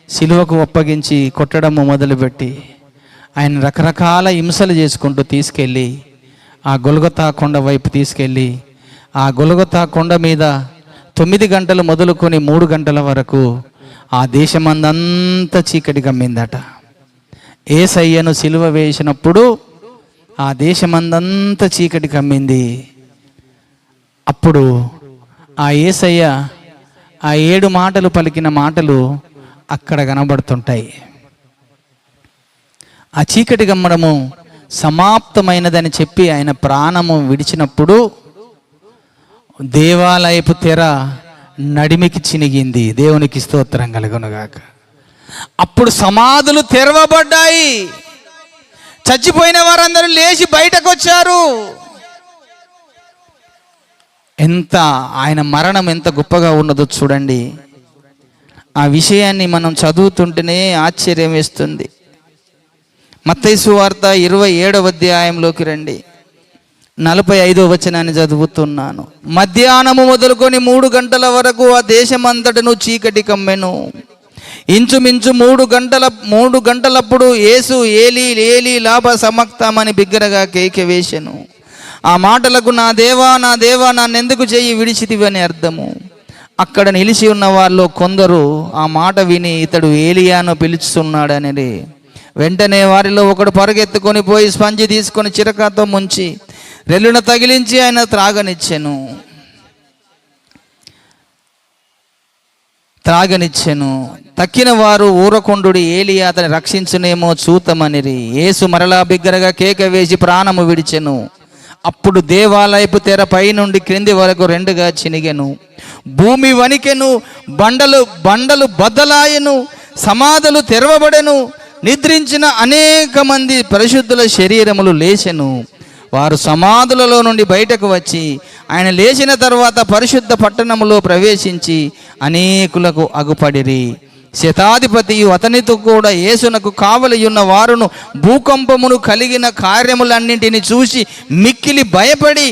సిలువకు అప్పగించి కొట్టడము మొదలుపెట్టి ఆయన రకరకాల హింసలు చేసుకుంటూ తీసుకెళ్ళి ఆ గొల్గొతా కొండ వైపు తీసుకెళ్ళి, ఆ గొల్గొతా కొండ మీద 9 గంటలు మొదలుకొని 3 గంటల వరకు ఆ దేశమందంతా చీకటి కమ్మిందట. యేసయ్యను సిలువ వేసినప్పుడు ఆ దేశమందంతా చీకటి కమ్మింది. అప్పుడు ఆ యేసయ్య ఆ 7 మాటలు పలికిన మాటలు అక్కడ కనబడుతుంటాయి. ఆ చీకటి గమ్మడము సమాప్తమైనదని చెప్పి ఆయన ప్రాణము విడిచినప్పుడు దేవాలయపు తెర నడిమికి చినిగింది. దేవునికి స్తోత్రం కలుగునుగాక. అప్పుడు సమాధులు తెరవబడ్డాయి, చచ్చిపోయిన వారందరూ లేచి బయటకు వచ్చారు. ఎంత ఆయన మరణం ఎంత గొప్పగా ఉన్నదో చూడండి. ఆ విషయాన్ని మనం చదువుతుంటేనే ఆశ్చర్యం వేస్తుంది. మత్తయి సువార్త 27వ అధ్యాయంలోకి రండి, 45వ వచనాన్ని చదువుతున్నాను. మధ్యాహ్నము మొదలుకొని 3 గంటల వరకు ఆ దేశమంతటను చీకటి కమ్మెను. ఇంచుమించు 3 గంటలప్పుడు యేసు ఏలీ ఏలీ లాభ సమక్తమని బిగ్గరగా కేక వేసెను. ఆ మాటలకు, నా దేవా నా దేవా నన్నెందుకు చెయ్యి విడిచితివని అర్థము. అక్కడ నిలిచి ఉన్న వాళ్ళు కొందరు ఆ మాట విని, ఇతడు ఏలియాను పిలుస్తున్నాడని. వెంటనే వారిలో ఒకడు పరుగెత్తుకొని పోయి స్పంజి తీసుకొని చిరకతో ముంచి రెల్లున తగిలించి ఆయన త్రాగనిచ్చెను. తక్కిన వారు ఊరకొండు, ఏలియా అతని రక్షించునేమో చూతమనిరి. యేసు మరలా బిగ్గరగా కేక వేసి ప్రాణము విడిచెను. అప్పుడు దేవాలయపు తెర పై నుండి క్రింది వరకు రెండుగా చినిగెను. భూమి వణికెను, బండలు బద్దలాయెను, సమాధులు తెరవబడెను. నిద్రించిన అనేక మంది పరిశుద్ధుల శరీరములు లేచెను. వారు సమాధులలో నుండి బయటకు వచ్చి ఆయన లేచిన తర్వాత పరిశుద్ధ పట్టణములో ప్రవేశించి అనేకులకు అగుపడిరి. శతాధిపతియు అతనితో కూడా యేసునకు కావలియున్న వారును భూకంపమును కలిగిన కార్యములన్నింటిని చూసి మిక్కిలి భయపడి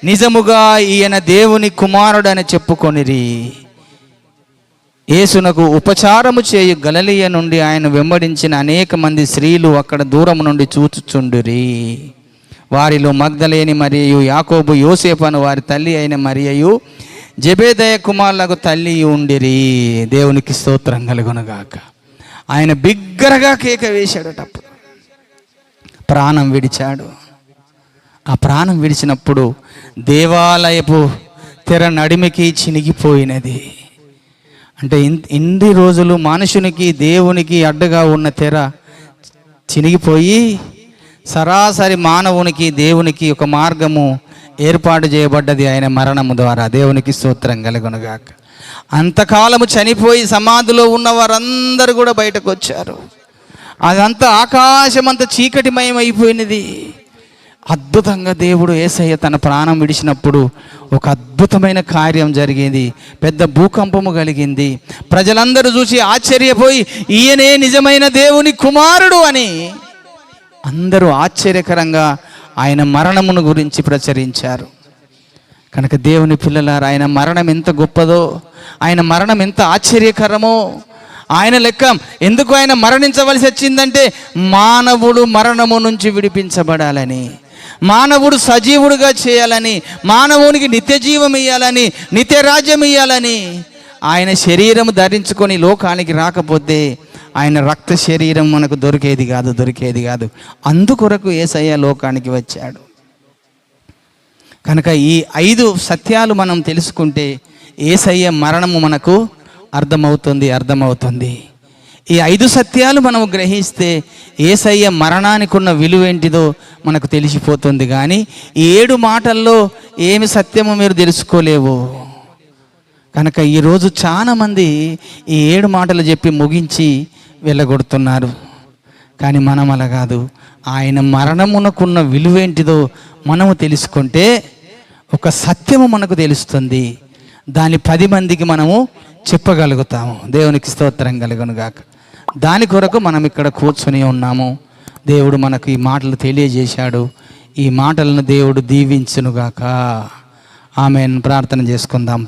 నిజముగా ఈయన దేవుని కుమారుడని చెప్పుకొనిరి. యేసునకు ఉపచారము చేయు గలిలయ నుండి ఆయన వెంబడించిన అనేక మంది స్త్రీలు అక్కడ దూరం నుండి చూచుచుండిరి. వారిలో మగ్దలేని మరియు యాకోబు, యోసేపు అను వారి తల్లి అయిన మరియయు, జెబెదయ కుమారులకు తల్లి ఉండిరి. దేవునికి స్తోత్రం కలుగునుగాక. ఆయన బిగ్గరగా కేక వేశాడట. అప్పుడు ప్రాణం విడిచాడు. ఆ ప్రాణం విడిచినప్పుడు దేవాలయపు తెర నడిమికి చినిగిపోయినది. అంటే ఇన్ని రోజులు మనుషునికి దేవునికి అడ్డుగా ఉన్న తెర చినిగిపోయి సరాసరి మానవునికి దేవునికి ఒక మార్గము ఏర్పాటు చేయబడ్డది ఆయన మరణము ద్వారా. దేవునికి స్తోత్రం కలుగునుగాక. అంతకాలము చనిపోయి సమాధిలో ఉన్న వారందరూ కూడా బయటకు వచ్చారు. అదంతా ఆకాశం అంతా చీకటిమయం అయిపోయినది. అద్భుతంగా దేవుడు యేసయ్య తన ప్రాణం విడిచినప్పుడు ఒక అద్భుతమైన కార్యం జరిగింది. పెద్ద భూకంపము కలిగింది. ప్రజలందరూ చూసి ఆశ్చర్యపోయి ఈయనే నిజమైన దేవుని కుమారుడు అని అందరూ ఆశ్చర్యకరంగా ఆయన మరణమును గురించి ప్రచురించారు. కనుక దేవుని పిల్లలారా, ఆయన మరణం ఎంత గొప్పదో, ఆయన మరణం ఎంత ఆశ్చర్యకరమో, ఆయన లెక్క ఎందుకు ఆయన మరణించవలసి వచ్చిందంటే మానవుడు మరణము నుంచి విడిపించబడాలని, మానవుడు సజీవుడుగా చేయాలని, మానవునికి నిత్య జీవం ఇవ్వాలని, నిత్య రాజ్యం ఇవ్వాలని ఆయన శరీరం ధరించుకొని లోకానికి రాకపోతే ఆయన రక్త శరీరం మనకు దొరికేది కాదు. అందుకొరకు యేసయ్య లోకానికి వచ్చాడు. కనుక ఈ 5 సత్యాలు మనం తెలుసుకుంటే యేసయ్య మరణము మనకు అర్థమవుతుంది. ఈ 5 సత్యాలు మనం గ్రహిస్తే యేసయ్య మరణానికి ఉన్న విలువేంటిదో మనకు తెలిసిపోతుంది. కానీ ఈ 7 మాటల్లో ఏమి సత్యమో మీరు తెలుసుకోలేవు. కనుక ఈరోజు చాలామంది ఈ 7 మాటలు చెప్పి ముగించి వెళ్ళగొడుతున్నారు. కానీ మనం అలా కాదు. ఆయన మరణమునకున్న విలువేంటిదో మనము తెలుసుకుంటే ఒక సత్యము మనకు తెలుస్తుంది. దాన్ని 10 మందికి మనము చెప్పగలుగుతాము. దేవునికి స్తోత్రం కలుగునుగాక. దాని కొరకు మనం ఇక్కడ కూర్చొని ఉన్నాము. దేవుడు మనకు ఈ మాటలు తెలియజేశాడు. ఈ మాటలను దేవుడు దీవించునుగాక. ఆమేన్. ప్రార్థన చేసుకుందాం.